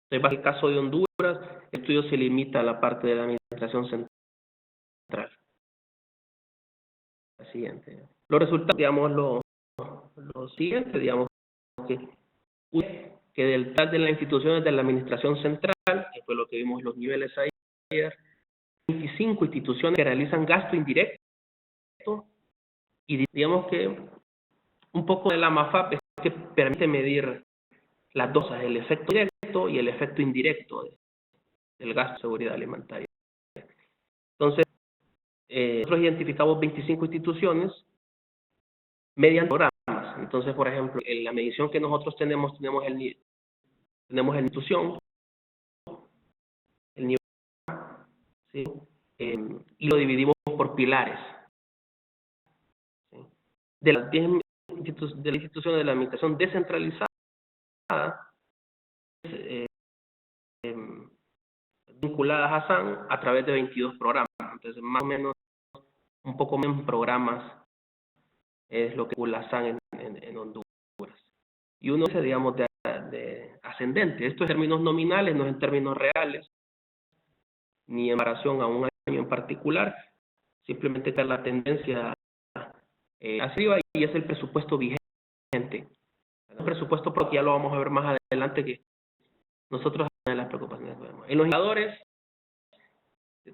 en el caso de Honduras, el estudio se limita a la parte de la administración central. La siguiente. Los resultados, digamos, lo siguiente, digamos, que del tal de las instituciones de la administración central, que fue lo que vimos los niveles ayer, 25 instituciones que realizan gasto indirecto, y digamos que un poco de la MAFAP es que permite medir las dos cosas, el efecto directo y el efecto indirecto del gasto de seguridad alimentaria. Entonces, nosotros identificamos 25 instituciones mediante programas. Entonces, por ejemplo, en la medición que nosotros tenemos la institución, el nivel, ¿sí? Y lo dividimos por pilares. ¿Sí? De las 10 instituciones de la administración descentralizada, vinculadas a SAN a través de 22 programas. Entonces, más o menos, un poco menos programas es lo que vincula SAN en Honduras. Y uno dice, digamos, de ascendente. Esto en términos nominales, no en términos reales, ni en relación a un año en particular. Simplemente está la tendencia hacia arriba y es el presupuesto vigente. El presupuesto, porque ya lo vamos a ver más adelante, que nosotros una de las preocupaciones que vemos. En los indicadores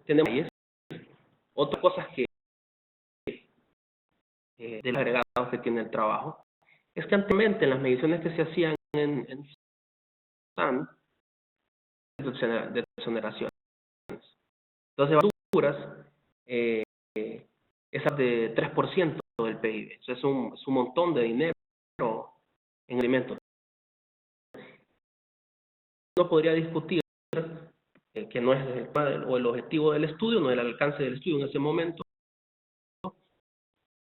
tenemos ahí otras cosas que de los agregados que tiene el trabajo. Es que anteriormente en las mediciones que se hacían en SAN de exoneraciones. Entonces, Honduras es de 3% del PIB. Eso es un montón de dinero en alimentos. Uno podría discutir que no es el objetivo del estudio, no es el alcance del estudio en ese momento,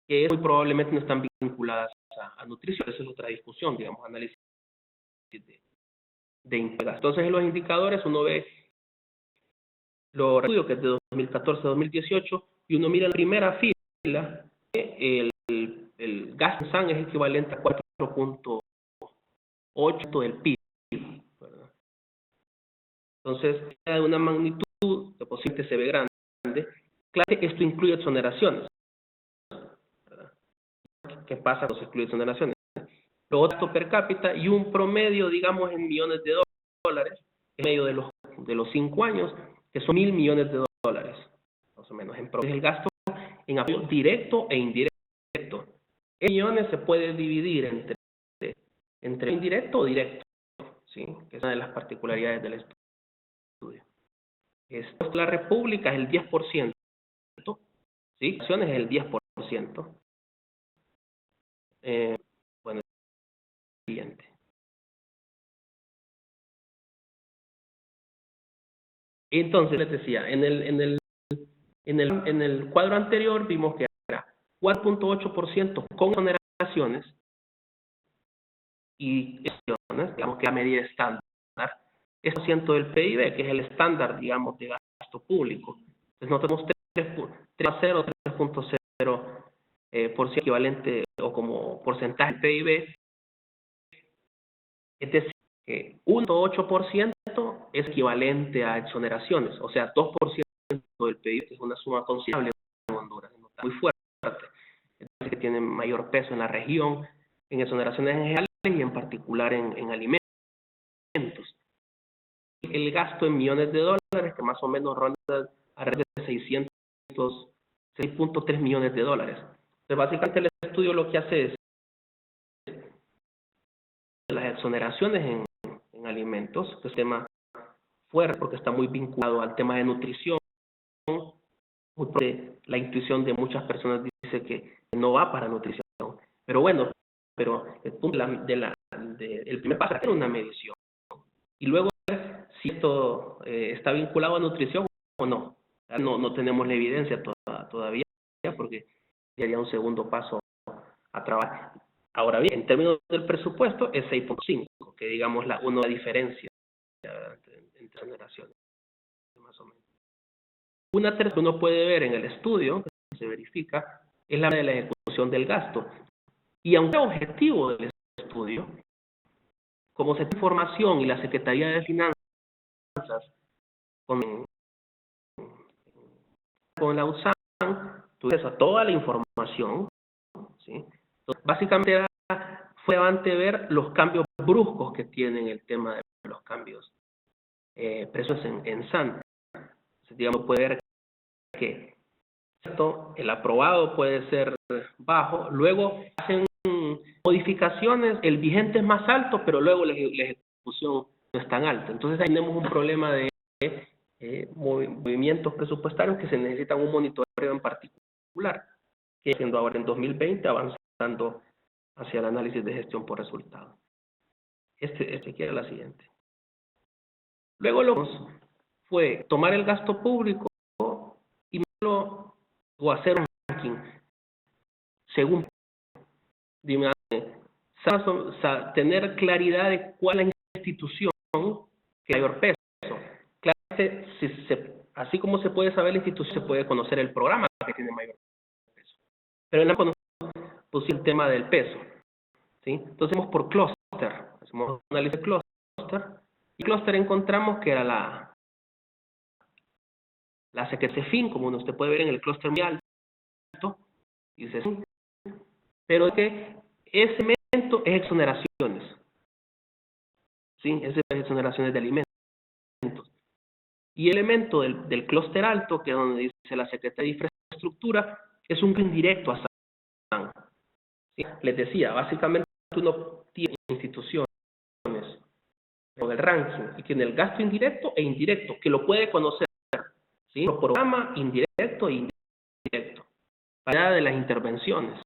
que muy probablemente no están vinculadas a nutrición. Esa es otra discusión, digamos, análisis de impacto. Entonces, en los indicadores uno ve los estudios que es de 2014 a 2018 y uno mira en la primera fila que el gasto en SAN es equivalente a 4.8 del PIB, ¿verdad? Entonces, de una magnitud que posiblemente se ve grande. Claro que esto incluye exoneraciones, ¿verdad? ¿Qué pasa cuando se excluye exoneraciones? Luego, gasto per cápita y un promedio, digamos, en millones de dólares, en medio de los 5 años, que son 1.000 millones de dólares, más o menos, en promedio. El gasto en apoyo directo e indirecto. En millones se puede dividir entre indirecto o directo, ¿sí? Que es una de las particularidades del estudio. La República es el 10%, ¿sí? Acciones es el 10%. Bueno, siguiente. Entonces, les decía, en el cuadro anterior vimos que era 4.8% con exoneraciones y digamos que la medida estándar es 100% del PIB, que es el estándar, digamos, de gasto público. Entonces, nosotros tenemos 3.0% equivalente o como porcentaje del PIB. Es decir, 1.8% es equivalente a exoneraciones, o sea, 2% del PIB, que es una suma considerable en Honduras, muy fuerte, es decir, que tiene mayor peso en la región, en exoneraciones en general y en particular en alimentos. El gasto en millones de dólares, que más o menos ronda alrededor de 6.3 millones de dólares. Entonces, básicamente el estudio lo que hace es las exoneraciones en alimentos, que es un tema fuerte porque está muy vinculado al tema de nutrición. La intuición de muchas personas dice que no va para nutrición. Pero bueno, el punto el primer paso es hacer una medición. Y luego si esto está vinculado a nutrición o no. No tenemos la evidencia todavía, porque sería un segundo paso a trabajar. Ahora bien, en términos del presupuesto es 6.5, que digamos una diferencia entre generaciones, más o menos. Una tercera que uno puede ver en el estudio, que se verifica, es la de la ejecución del gasto. Y aunque el objetivo del estudio, como se tiene información y la Secretaría de Finanzas con la USAN, tuve acceso a toda la información, ¿sí? Entonces, básicamente era fue relevante ver los cambios bruscos que tienen el tema de los cambios presos en SAN. Digamos, puede ver que el aprobado puede ser bajo, luego hacen modificaciones, el vigente es más alto, pero luego la ejecución no es tan alta. Entonces ahí tenemos un problema de movimientos presupuestarios que se necesitan un monitoreo en particular, que siendo ahora en 2020 avanzando hacia el análisis de gestión por resultados. Este quiere la siguiente. Luego lo que fue tomar el gasto público y o hacer un ranking según tener claridad de cuál es la institución que tiene mayor peso. Claro, así como se puede saber la institución, se puede conocer el programa que tiene mayor peso. Pero en la pues el tema del peso, ¿sí? Entonces hacemos por clúster, hacemos un análisis de clúster, y clúster encontramos que era la CEFIN, como usted puede ver en el clúster muy alto, dice sí, pero que ese elemento es exoneraciones, ¿sí? Es exoneraciones de alimentos. Y el elemento del clúster alto, que es donde dice la Secretaría de Infraestructura, es un indirecto a SAN. ¿Sí? Les decía, básicamente uno tiene instituciones con el ranking y tiene el gasto indirecto e indirecto, que lo puede conocer, ¿sí? Por programa indirecto e indirecto, para de las intervenciones,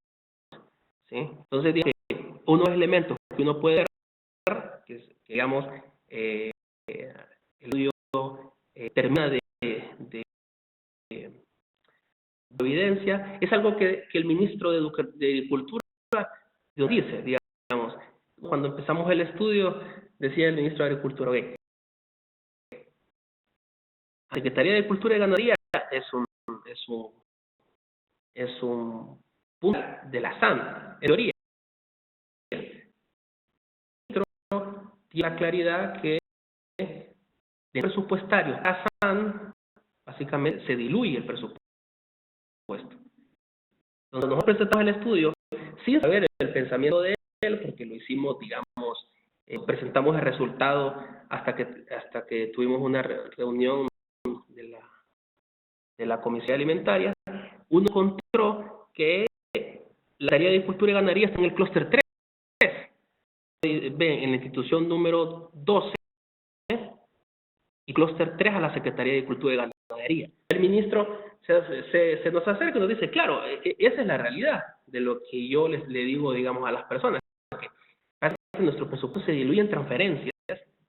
¿sí? Entonces, unos elementos que uno puede ver, que digamos, el estudio termina de evidencia, es algo que el ministro de Cultura nos dice, digamos. Cuando empezamos el estudio, decía el ministro de Agricultura, okay, la Secretaría de Cultura y Ganadería es un punto de la SAN, en teoría. Tiene la claridad que de presupuestario a SAN, básicamente se diluye el presupuesto. Donde nosotros presentamos el estudio, sin saber el pensamiento de él, porque lo hicimos, digamos, presentamos el resultado hasta que tuvimos una reunión de la Comisión Alimentaria, uno encontró que la Secretaría de Cultura y Ganadería está en el clúster 3. Ven, en la institución número 12 y clúster 3 a la Secretaría de Cultura y Ganadería. El ministro se nos acerca y nos dice, claro, esa es la realidad de lo que yo le digo, digamos, a las personas, que nuestro presupuesto se diluye en transferencias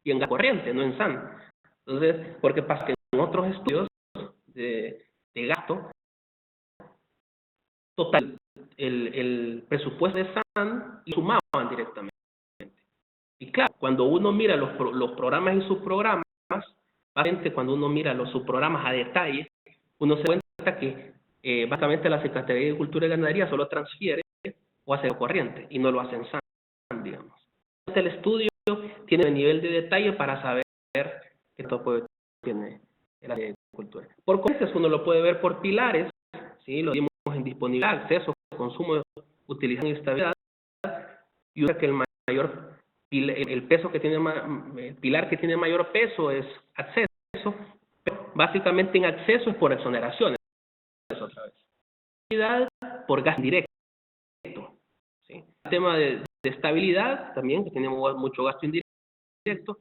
y en gasto corriente, no en SAN. Entonces, porque pasa que en otros estudios de gasto total, el presupuesto de SAN y sumaban directamente. Y claro, cuando uno mira los programas y subprogramas, básicamente cuando uno mira los subprogramas a detalle, uno se da cuenta que básicamente la Secretaría de Cultura y Ganadería solo transfiere o hace corriente y no lo hace en SAN, digamos. El estudio tiene el nivel de detalle para saber qué todo tiene la agricultura. Por corrientes uno lo puede ver por pilares, ¿sí? Lo dimos en disponibilidad, acceso, consumo, utilización y estabilidad, y uno que el peso que tiene el pilar que tiene mayor peso es acceso, pero básicamente en acceso es por exoneraciones, otra vez. Estabilidad por gasto directo, ¿sí? El tema de estabilidad también, que tenemos mucho gasto indirecto,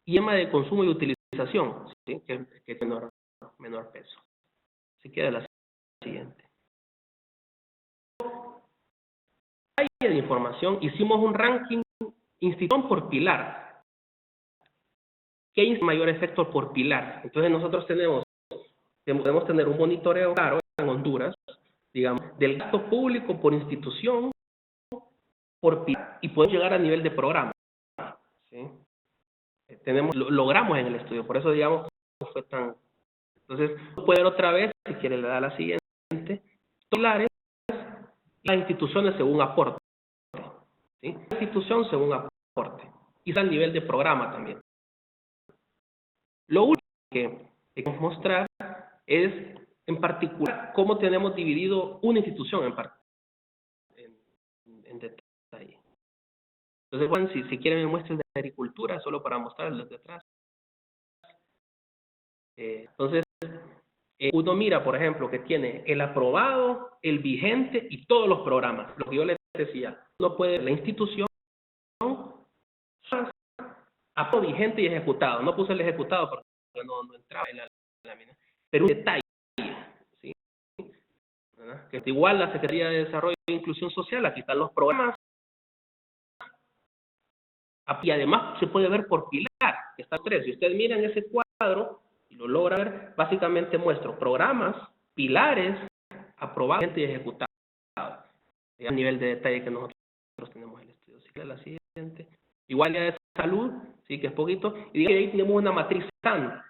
y tema de consumo y utilización, ¿sí? que es menor peso. Así queda la siguiente. Hay de información, hicimos un ranking institución por pilar. ¿Qué hay mayor efecto por pilar? Entonces nosotros podemos tener un monitoreo claro en Honduras, digamos, del gasto público por institución, por pilar, y podemos llegar a nivel de programa, ¿sí? Logramos en el estudio, por eso, digamos, no fue tan... Entonces, puede ver otra vez, si quiere le da la siguiente, pilares, las instituciones según aporte, ¿sí? La institución según aporte, y está al nivel de programa también. Lo último que queremos mostrar es, en particular, cómo tenemos dividido una institución en detalle. Entonces, bueno, si quieren me muestren de agricultura, solo para mostrarles de atrás. Entonces, uno mira, por ejemplo, que tiene el aprobado, el vigente y todos los programas. Lo que yo les decía, uno puede ver la institución, aprobado, vigente y ejecutado. No puse el ejecutado porque no entraba en la lámina. Pero un detalle, ¿sí? ¿Verdad? Que igual la Secretaría de Desarrollo e Inclusión Social, aquí están los programas. Y además se puede ver por pilar, que están tres. Si ustedes miran ese cuadro y lo logra ver, básicamente muestro programas, pilares, aprobados y ejecutados. A nivel de detalle que nosotros tenemos el estudio. Así que la siguiente. Igual ya de salud, sí que es poquito. Y ahí tenemos una matriz SAN.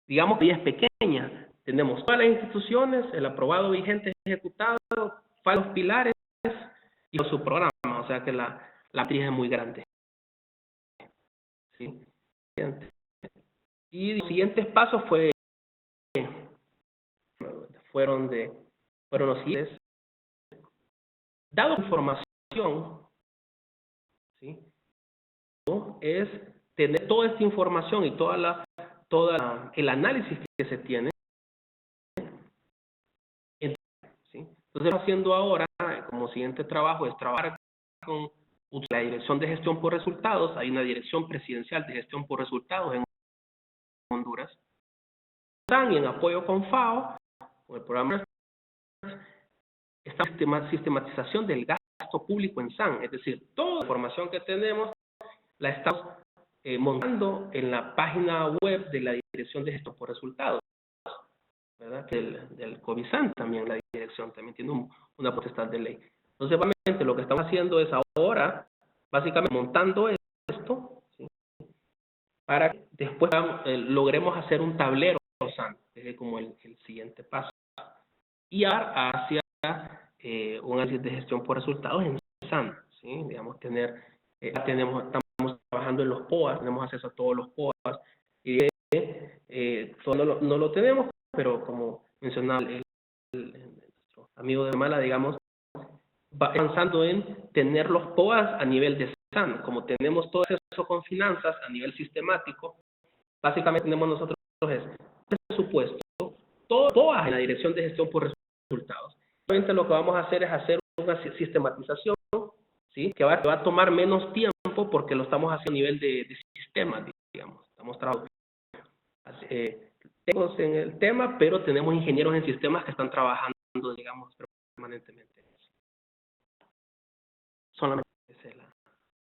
Digamos que ya es pequeña. Tenemos todas las instituciones, el aprobado, vigente, ejecutado, los pilares y su programa. O sea que la matriz es muy grande. ¿Sí? Y los siguientes pasos fueron los siguientes. Dado información, ¿sí? Es tener toda esta información y toda el análisis que se tiene, ¿sí? Entonces, haciendo ahora, como siguiente trabajo, es trabajar con la Dirección de Gestión por Resultados. Hay una Dirección Presidencial de Gestión por Resultados en Honduras. Y en apoyo con FAO, con el programa, esta sistematización del gasto público en SAN, es decir, toda la información que tenemos la estamos montando en la página web de la Dirección de Gestión por Resultados, ¿verdad? Del COBISAN también, la dirección también tiene una potestad de ley. Entonces, básicamente lo que estamos haciendo es ahora, básicamente montando esto, ¿sí? Para que después logremos hacer un tablero SAN, que es como el siguiente paso. Y hacia un análisis de gestión por resultados en SAN, ¿sí? Digamos, estamos trabajando en los POAS, tenemos acceso a todos los POAS, y no lo tenemos, pero como mencionaba nuestro amigo de Guatemala, digamos, va avanzando en tener los POAS a nivel de SAN. Como tenemos todo eso con finanzas a nivel sistemático, básicamente tenemos nosotros presupuesto, todo POAS en la Dirección de Gestión por Resultados. Obviamente lo que vamos a hacer es hacer una sistematización, ¿sí? que va a tomar menos tiempo porque lo estamos haciendo a nivel de sistemas, digamos. Estamos trabajando en el tema, pero tenemos ingenieros en sistemas que están trabajando, digamos, permanentemente. Solamente esa es la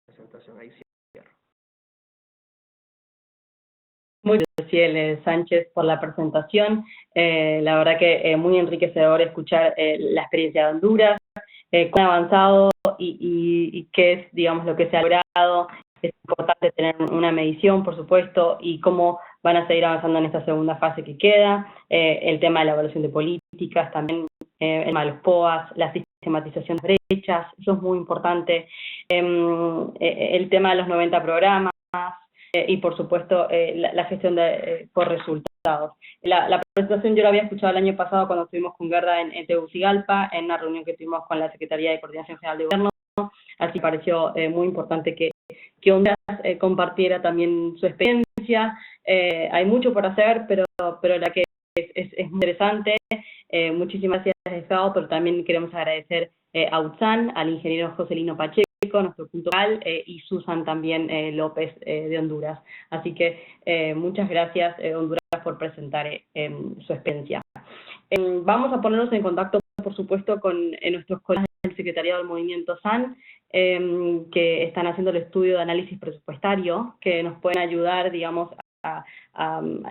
presentación. Ahí cierro. Muy gracias, Sánchez, por la presentación. La verdad que muy enriquecedor escuchar la experiencia de Honduras, cómo ha avanzado y qué es, digamos, lo que se ha logrado. Es importante tener una medición, por supuesto, y cómo van a seguir avanzando en esta segunda fase que queda. El tema de la evaluación de políticas, también el tema de los POAS, la sistematización de brechas, eso es muy importante. El tema de los 90 programas, y por supuesto la gestión por resultados. La presentación yo la había escuchado el año pasado cuando estuvimos con Gerda en Tegucigalpa, en una reunión que tuvimos con la Secretaría de Coordinación General de Gobierno, así pareció muy importante que Honduras compartiera también su experiencia. Hay mucho por hacer, pero la que es muy interesante. Muchísimas gracias, FAO, pero también queremos agradecer a UTSAN, al ingeniero Joselino Pacheco, nuestro punto focal, y Susan también López de Honduras. Así que muchas gracias, Honduras, por presentar su experiencia. Vamos a ponernos en contacto, por supuesto, con nuestros colegas del Secretariado del Movimiento SAN, que están haciendo el estudio de análisis presupuestario, que nos pueden ayudar, digamos, a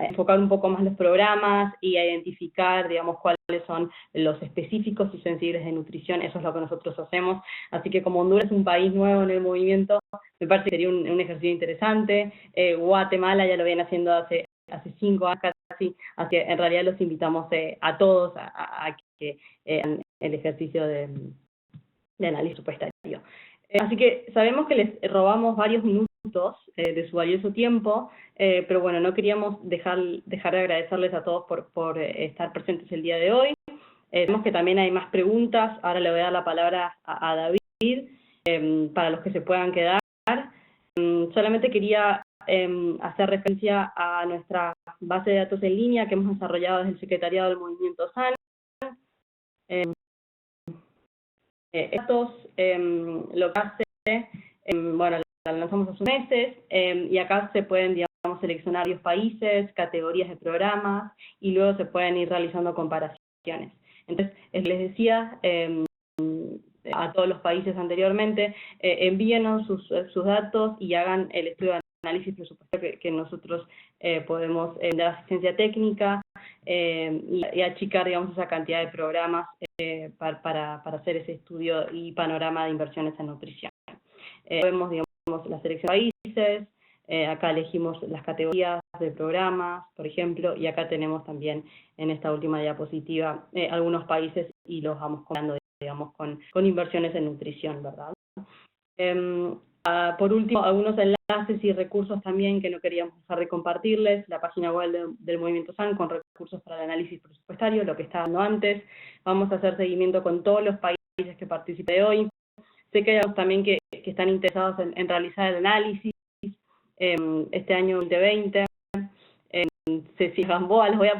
enfocar un poco más los programas y a identificar, digamos, cuáles son los específicos y sensibles de nutrición. Eso es lo que nosotros hacemos. Así que como Honduras es un país nuevo en el movimiento, me parece que sería un ejercicio interesante. Guatemala ya lo viene haciendo hace 5 años casi, así que en realidad los invitamos a todos a que hagan el ejercicio de análisis presupuestario. Así que sabemos que les robamos varios minutos de su valioso tiempo, pero bueno, no queríamos dejar de agradecerles a todos por estar presentes el día de hoy. Vemos que también hay más preguntas. Ahora le voy a dar la palabra a David para los que se puedan quedar. Solamente quería hacer referencia a nuestra base de datos en línea que hemos desarrollado desde el Secretariado del Movimiento SAN. Estos lo que hace, bueno, la lanzamos hace unos meses, y acá se pueden, digamos, seleccionar varios países, categorías de programas, y luego se pueden ir realizando comparaciones. Entonces, les decía a todos los países anteriormente, envíenos sus datos y hagan el estudio de análisis presupuestario que nosotros podemos dar asistencia técnica y achicar, digamos, esa cantidad de programas para hacer ese estudio y panorama de inversiones en nutrición. Vemos, digamos, la selección de países, acá elegimos las categorías de programas, por ejemplo, y acá tenemos también en esta última diapositiva algunos países y los vamos comparando, digamos, con inversiones en nutrición, ¿verdad? Por último, algunos enlaces y recursos también que no queríamos dejar de compartirles, la página web del Movimiento SAN con recursos para el análisis presupuestario, lo que estaba dando antes. Vamos a hacer seguimiento con todos los países que participen de hoy. Sé que hay algunos también que están interesados en realizar el análisis este año 2020. Cecilia Gamboa, los voy a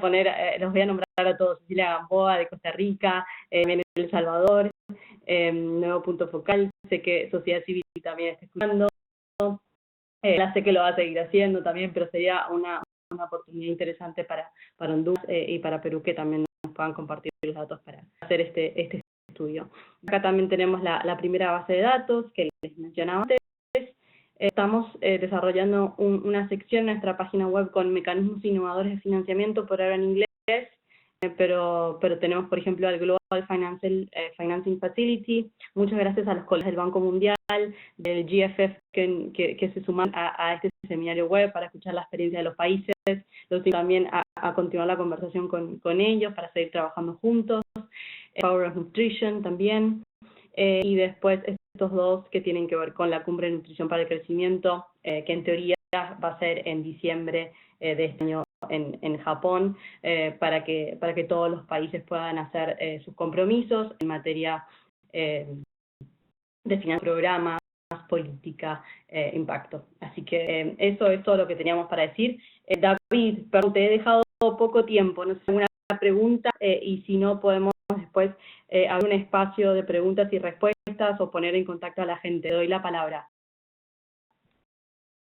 nombrar a todos: Cecilia Gamboa de Costa Rica, en El Salvador, Nuevo Punto Focal, sé que Sociedad Civil también está escuchando, sé que lo va a seguir haciendo también, pero sería una oportunidad interesante para Honduras y para Perú, que también nos puedan compartir los datos para hacer este estudio. Acá también tenemos la primera base de datos que les mencionaba antes. Estamos desarrollando una sección en nuestra página web con mecanismos innovadores de financiamiento, por ahora en inglés, pero tenemos, por ejemplo, el Global Financing Facility. Muchas gracias a los colegas del Banco Mundial, del GFF, que se suman a este seminario web para escuchar la experiencia de los países. Los invito también a continuar la conversación con ellos para seguir trabajando juntos. Power of Nutrition también. Y después estos dos que tienen que ver con la Cumbre de Nutrición para el Crecimiento, que en teoría va a ser en diciembre de este año en Japón, para que todos los países puedan hacer sus compromisos en materia de financiación, programas, política, impacto. Así que eso es todo lo que teníamos para decir. David, perdón, te he dejado poco tiempo, no sé si alguna pregunta, y si no podemos después abrir un espacio de preguntas y respuestas o poner en contacto a la gente. Doy la palabra.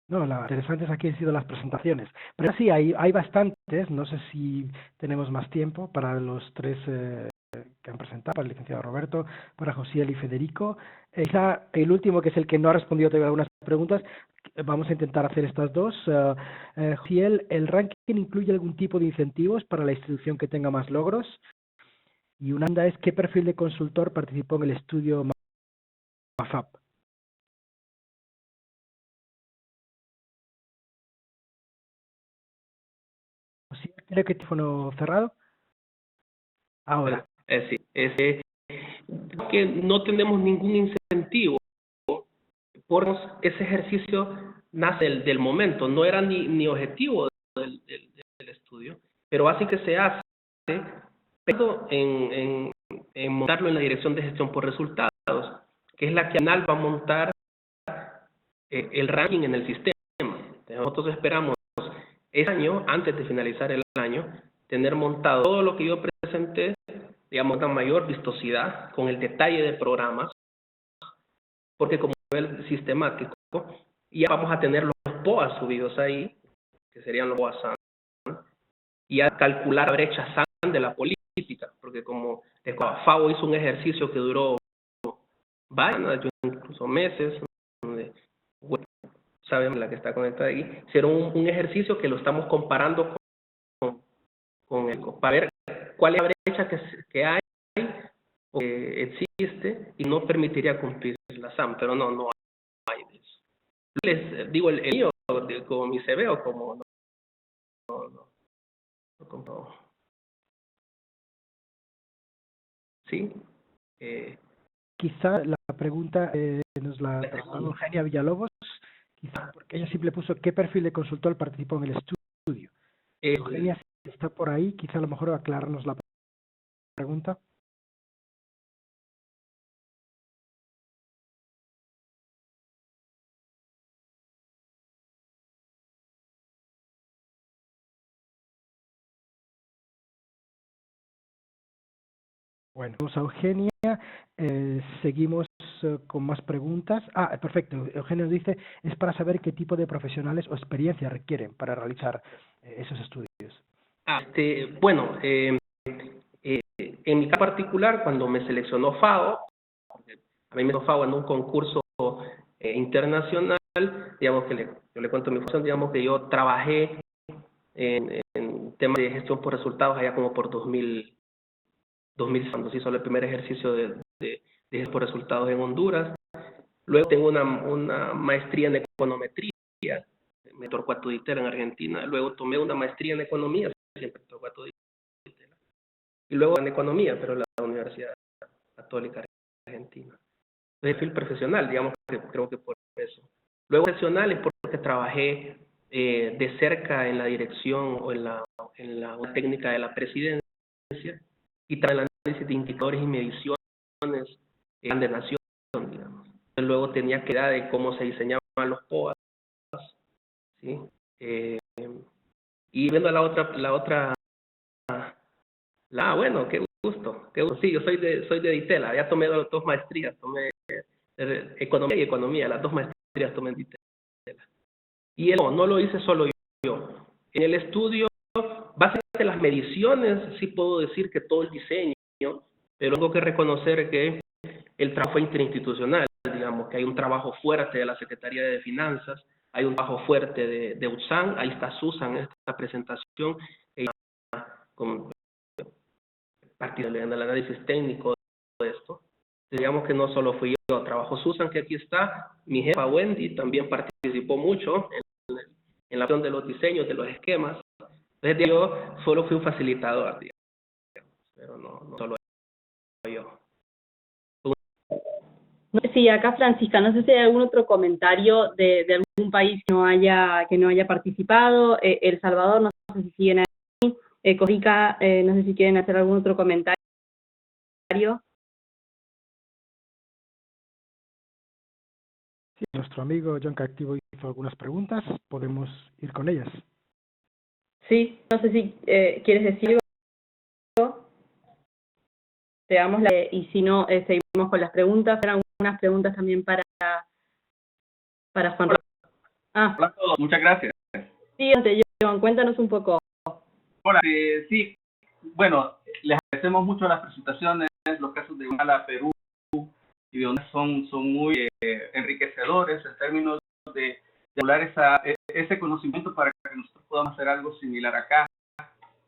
No, lo interesantes aquí han sido las presentaciones. Pero sí, hay bastantes. No sé si tenemos más tiempo para los tres que han presentado, para el licenciado Roberto, para Josiel y Federico. Quizá el último, que es el que no ha respondido todavía algunas preguntas, vamos a intentar hacer estas dos. Josiel, ¿el ranking incluye algún tipo de incentivos para la institución que tenga más logros? Y una es, ¿qué perfil de consultor participó en el estudio MAFAP? ¿Sí? ¿Tiene el teléfono cerrado? Ahora. Sí, que no tenemos ningún incentivo, porque ese ejercicio nace del momento, no era ni objetivo del estudio, pero así que se hace, pero en montarlo en la dirección de gestión por resultados, que es la que al final va a montar el ranking en el sistema. Nosotros esperamos este año, antes de finalizar el año, tener montado todo lo que yo presenté, digamos, con mayor vistosidad, con el detalle de programas, porque como nivel sistemático, ya vamos a tener los POA subidos ahí, que serían los POA SAN, y a calcular la brecha SAN de la política, porque como FAO hizo un ejercicio que duró varios, incluso meses, donde, bueno, sabemos la que está conectada ahí, hicieron un ejercicio que lo estamos comparando con el, para ver cuál es la brecha que hay o que existe y no permitiría cumplir la SAM, pero no hay de eso. Les digo el mío, como mi CV o como no. Sí. Quizá la pregunta nos la trasladó Eugenia Villalobos, quizá porque ella siempre puso qué perfil de consultor participó en el estudio. Eugenia, si está por ahí, quizá a lo mejor aclararnos la pregunta. Bueno, vamos a Eugenia. Seguimos con más preguntas. Perfecto. Eugenio dice, es para saber qué tipo de profesionales o experiencia requieren para realizar esos estudios. Bueno, en mi caso particular, cuando me seleccionó FAO, a mí me seleccionó FAO en un concurso internacional, digamos que yo le cuento mi función, digamos que yo trabajé en temas de gestión por resultados allá como por 2000, cuando se hizo el primer ejercicio de gestión por resultados en Honduras. Luego tengo una maestría en econometría, en Torcuato Di Tella en Argentina. Luego tomé una maestría en economía, siempre en Torcuato Di Tella. Y luego en economía, pero en la Universidad Católica Argentina. Perfil profesional, digamos que creo que por eso. Luego profesional es porque trabajé de cerca en la dirección o en la técnica de la presidencia y también el análisis de indicadores y mediciones de nación, digamos. Luego tenía que dar de cómo se diseñaban los POAs, ¿sí? Y viendo bueno, qué gusto. Sí, yo soy de Di Tella, ya tomé dos maestrías, tomé economía y economía, las dos maestrías tomé en Di Tella. Y no lo hice solo yo. En el estudio, básicamente las mediciones, sí puedo decir que todo el diseño, pero tengo que reconocer que el trabajo fue interinstitucional, digamos, que hay un trabajo fuerte de la Secretaría de Finanzas, hay un trabajo fuerte de UTSAN, ahí está Susan en esta presentación, con partido del análisis técnico de esto. Digamos que no solo fui yo, trabajó Susan, que aquí está, mi jefa Wendy también participó mucho en la acción de los diseños, de los esquemas. Entonces yo solo fui un facilitador, digamos, pero no solo yo. Sí, acá Francisca, no sé si hay algún otro comentario de algún país que no haya participado. El Salvador, no sé si siguen ahí. Costa Rica, no sé si quieren hacer algún otro comentario. Sí, nuestro amigo John Cactivo hizo algunas preguntas, podemos ir con ellas. Sí, no sé si quieres decir algo. Te damos y si no, seguimos con las preguntas. Eran algunas preguntas también para Juan. Hola a todos, muchas gracias. Sí, John, cuéntanos un poco. Hola, sí, bueno, les agradecemos mucho las presentaciones, los casos de Guatemala, Perú y de Honduras son muy enriquecedores en términos de hablar ese conocimiento para que nosotros podamos hacer algo similar acá.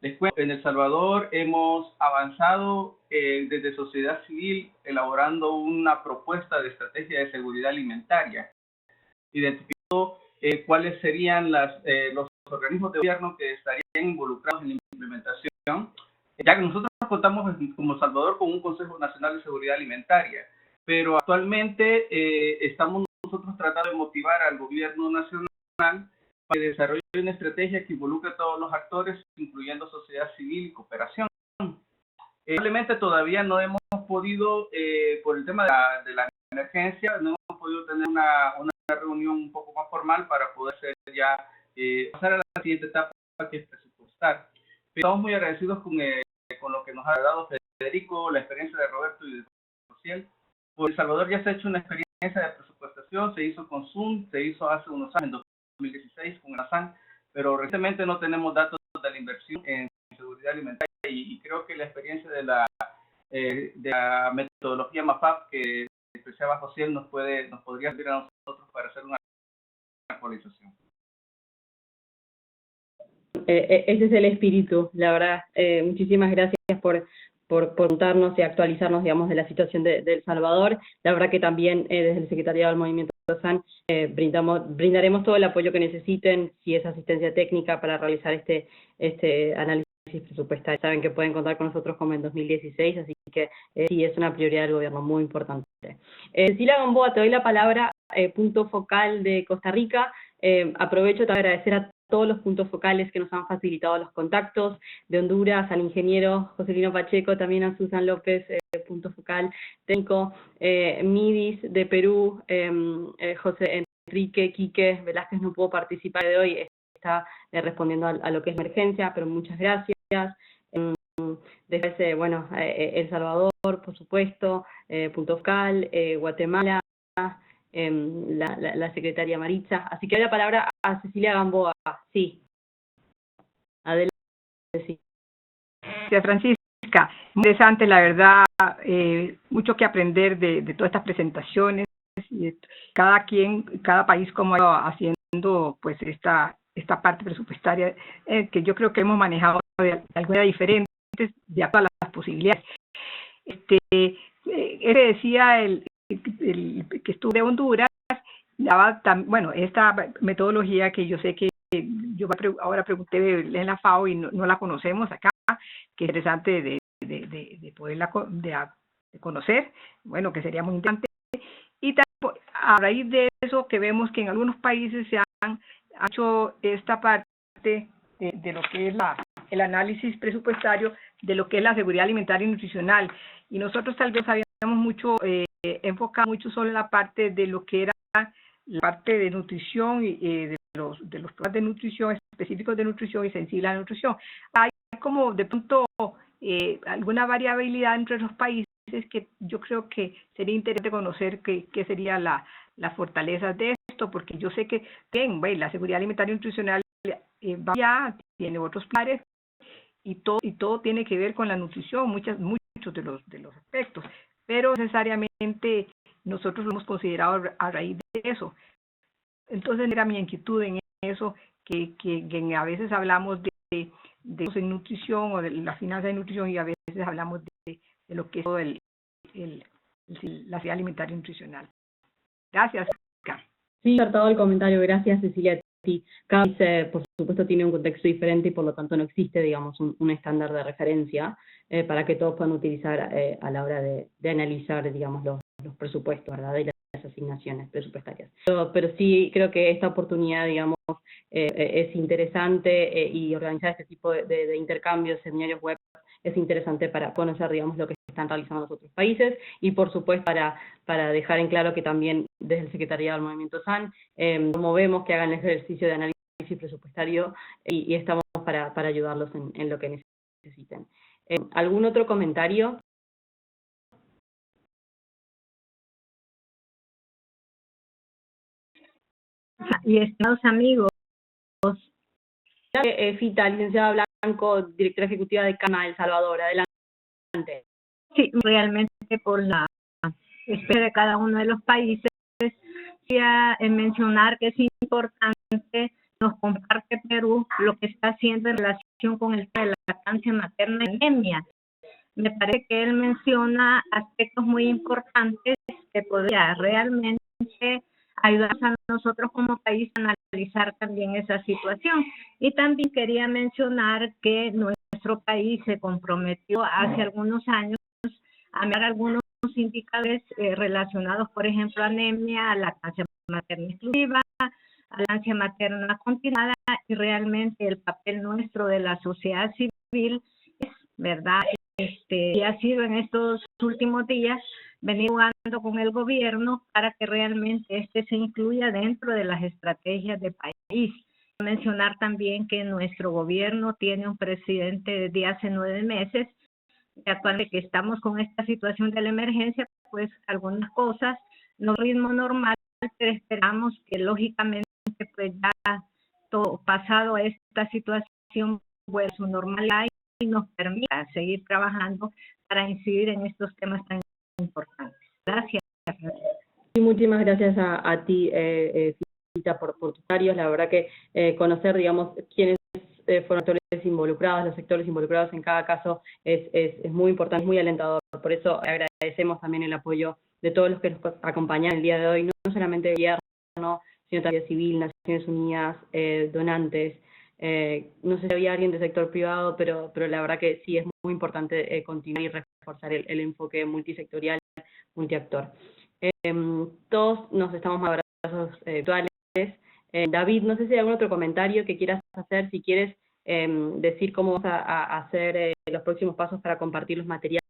Después, en El Salvador hemos avanzado desde sociedad civil elaborando una propuesta de estrategia de seguridad alimentaria, identificando cuáles serían los organismos de gobierno que estarían involucrados en la implementación, ya que nosotros contamos como Salvador con un Consejo Nacional de Seguridad Alimentaria, pero actualmente estamos nosotros tratando de motivar al gobierno nacional para que desarrolle una estrategia que involucre a todos los actores, incluyendo sociedad civil y cooperación. Probablemente todavía no hemos podido, por el tema de la emergencia, no hemos podido tener una reunión un poco más formal para poder hacer ya pasar a la siguiente etapa, que es presupuestar. Pero estamos muy agradecidos con lo que nos ha dado Federico, la experiencia de Roberto y de José. Por El Salvador ya se ha hecho una experiencia de presupuestación, se hizo con Zoom, se hizo hace unos años, en 2016 con la SAN, pero recientemente no tenemos datos de la inversión en seguridad alimentaria y creo que la experiencia de la metodología MAPAP que expresaba José nos podría servir a nosotros para hacer una actualización. Ese es el espíritu, la verdad. Muchísimas gracias por contarnos y actualizarnos, digamos, de la situación de El Salvador. La verdad que también desde el Secretariado del Movimiento SAN brindaremos todo el apoyo que necesiten, si es asistencia técnica para realizar este análisis presupuestario. Saben que pueden contar con nosotros como en 2016, así que sí, es una prioridad del gobierno muy importante. Cecilia Gamboa, te doy la palabra, punto focal de Costa Rica. Aprovecho para agradecer a todos los puntos focales que nos han facilitado los contactos, de Honduras al ingeniero Joselino Pacheco, también a Susan López, punto focal técnico, Midis de Perú, José Enrique Quique Velázquez no pudo participar de hoy, está respondiendo a lo que es emergencia, pero muchas gracias. después, bueno, El Salvador, por supuesto, Punto Focal, Guatemala, la secretaria Maritza. Así que doy la palabra a Cecilia Gamboa. Sí. Adelante, sí. Gracias, Francisca. Interesante, la verdad, mucho que aprender de todas estas presentaciones. Y cada país como ha ido haciendo pues esta parte presupuestaria, que yo creo que hemos manejado de alguna manera diferente, de acuerdo a las posibilidades. Decía el que estuvo de Honduras, daba bueno, esta metodología que yo sé que yo ahora pregunté en la FAO y no la conocemos acá, que es interesante de poderla de conocer, bueno, que sería muy interesante. Y también, a raíz de eso, que vemos que en algunos países se han hecho esta parte de lo que es el análisis presupuestario de lo que es la seguridad alimentaria y nutricional. Y nosotros tal vez habíamos enfocado mucho solo en la parte de lo que era la parte de nutrición y de los programas de nutrición, específicos de nutrición y sensibles a la nutrición. Hay como de pronto alguna variabilidad entre los países que yo creo que sería interesante conocer qué sería la fortaleza de esto, porque yo sé que la seguridad alimentaria y nutricional ya tiene otros pilares y todo tiene que ver con la nutrición, muchos de los aspectos, pero necesariamente nosotros lo hemos considerado a raíz de eso. Entonces era mi inquietud en eso, que a veces hablamos de en nutrición o de la finanza de nutrición y a veces hablamos de lo que es todo la seguridad alimentaria y nutricional. Gracias. Sí, acertado el comentario. Gracias, Cecilia. Sí, cada país, por supuesto, tiene un contexto diferente y por lo tanto no existe, digamos, un estándar de referencia para que todos puedan utilizar a la hora de analizar, digamos, los presupuestos, ¿verdad? Y las asignaciones presupuestarias. Pero sí creo que esta oportunidad, digamos, es interesante y organizar este tipo de intercambios, seminarios web, es interesante para conocer, digamos, lo que están realizando los otros países y, por supuesto, para dejar en claro que también desde el Secretariado del Movimiento SAN promovemos que hagan el ejercicio de análisis presupuestario y estamos para ayudarlos en lo que necesiten. ¿Algún otro comentario? Y estimados amigos, Fita, licenciada Blanco, directora ejecutiva de CAMA El Salvador, adelante. Sí, realmente por la espera de cada uno de los países, quería mencionar que es importante, nos comparte Perú lo que está haciendo en relación con el tema de la lactancia materna y anemia. Me parece que él menciona aspectos muy importantes que podría realmente ayudarnos a nosotros como país a analizar también esa situación. Y también quería mencionar que nuestro país se comprometió hace algunos años a mirar algunos indicadores relacionados, por ejemplo, anemia, lactancia materna exclusiva, lactancia materna continuada, y realmente el papel nuestro de la sociedad civil es, ¿verdad? Y ha sido en estos últimos días venir jugando con el gobierno para que realmente se incluya dentro de las estrategias de país. Mencionar también que nuestro gobierno tiene un presidente desde hace 9 meses, y actualmente que estamos con esta situación de la emergencia, pues algunas cosas no ritmo normal, pero esperamos que lógicamente pues ya todo pasado a esta situación vuelva a su normalidad y nos permita seguir trabajando para incidir en estos temas tan importantes. Gracias. Y muchísimas gracias a ti, Fita, por tus comentarios. La verdad que conocer, digamos, quiénes fueron actores involucrados, los sectores involucrados en cada caso es muy importante, muy alentador. Por eso agradecemos también el apoyo de todos los que nos acompañan el día de hoy, no solamente el gobierno, sino también civil, Naciones Unidas, donantes. No sé si había alguien del sector privado, pero la verdad que sí es muy importante continuar y reforzar el enfoque multisectorial, multiactor. Todos nos estamos abrazos virtuales. David, no sé si hay algún otro comentario que quieras hacer, si quieres decir cómo vamos a hacer los próximos pasos para compartir los materiales.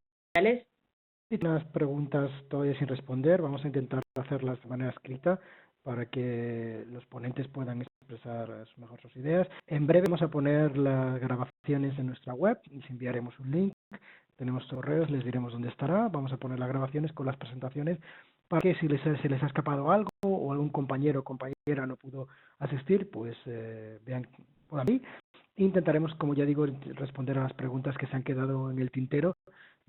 Unas preguntas todavía sin responder, vamos a intentar hacerlas de manera escrita para que los ponentes puedan expresar mejor sus ideas. En breve vamos a poner las grabaciones en nuestra web, les enviaremos un link, tenemos correos, les diremos dónde estará, vamos a poner las grabaciones con las presentaciones para que si se les ha escapado algo o algún compañero o compañera no pudo asistir, pues vean por ahí. Intentaremos, como ya digo, responder a las preguntas que se han quedado en el tintero,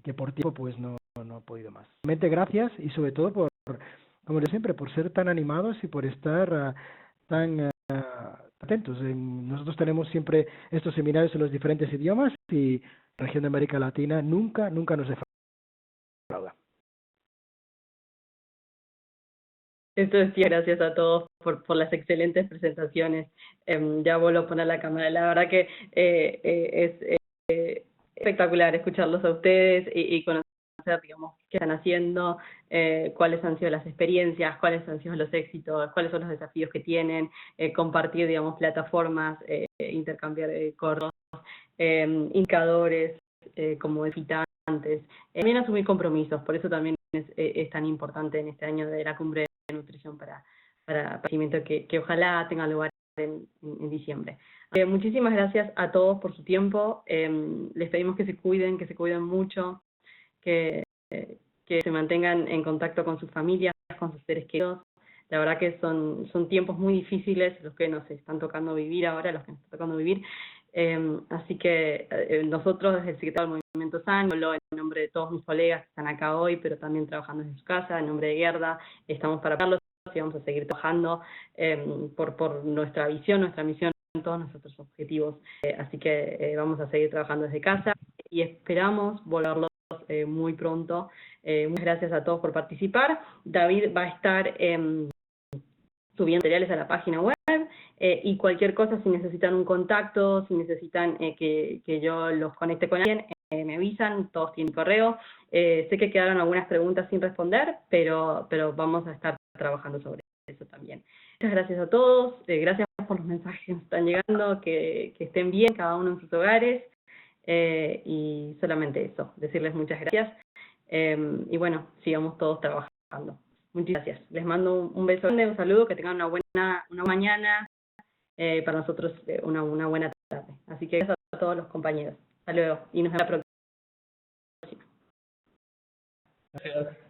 que por tiempo pues no he podido más. Realmente gracias y sobre todo por, como siempre, por ser tan animados y por estar tan atentos. Nosotros tenemos siempre estos seminarios en los diferentes idiomas y la región de América Latina nunca nos defrauda. Esto es, gracias a todos por las excelentes presentaciones. Ya vuelvo a poner la cámara. La verdad que es espectacular escucharlos a ustedes y conocer, digamos, qué están haciendo, cuáles han sido las experiencias, cuáles han sido los éxitos, cuáles son los desafíos que tienen, compartir, digamos, plataformas, intercambiar correos, indicadores, como antes. También asumir compromisos, por eso también es tan importante en este año de la cumbre de nutrición para crecimiento que ojalá tenga lugar en diciembre. Muchísimas gracias a todos por su tiempo. Les pedimos que se cuiden mucho, que se mantengan en contacto con sus familias, con sus seres queridos. La verdad que son tiempos muy difíciles los que nos están tocando vivir ahora, los que nos está tocando vivir. Así que nosotros desde el Secretariado del Movimiento SAN, hablo en nombre de todos mis colegas que están acá hoy, pero también trabajando desde su casa, en nombre de Gerda, estamos para apoyarlos y vamos a seguir trabajando por nuestra visión, nuestra misión, todos nuestros objetivos. Así que vamos a seguir trabajando desde casa y esperamos volverlos muy pronto. Muchas gracias a todos por participar. David va a estar subiendo materiales a la página web y cualquier cosa, si necesitan un contacto, si necesitan que yo los conecte con alguien, me avisan, todos tienen correo. Sé que quedaron algunas preguntas sin responder, pero vamos a estar trabajando sobre eso también. Muchas gracias a todos, gracias por los mensajes que nos están llegando, que estén bien cada uno en sus hogares, y solamente eso, decirles muchas gracias, y bueno, sigamos todos trabajando. Muchas gracias. Les mando un beso grande, un saludo, que tengan una buena mañana, para nosotros una buena tarde. Así que gracias a todos los compañeros. Hasta luego y nos vemos la próxima. Gracias.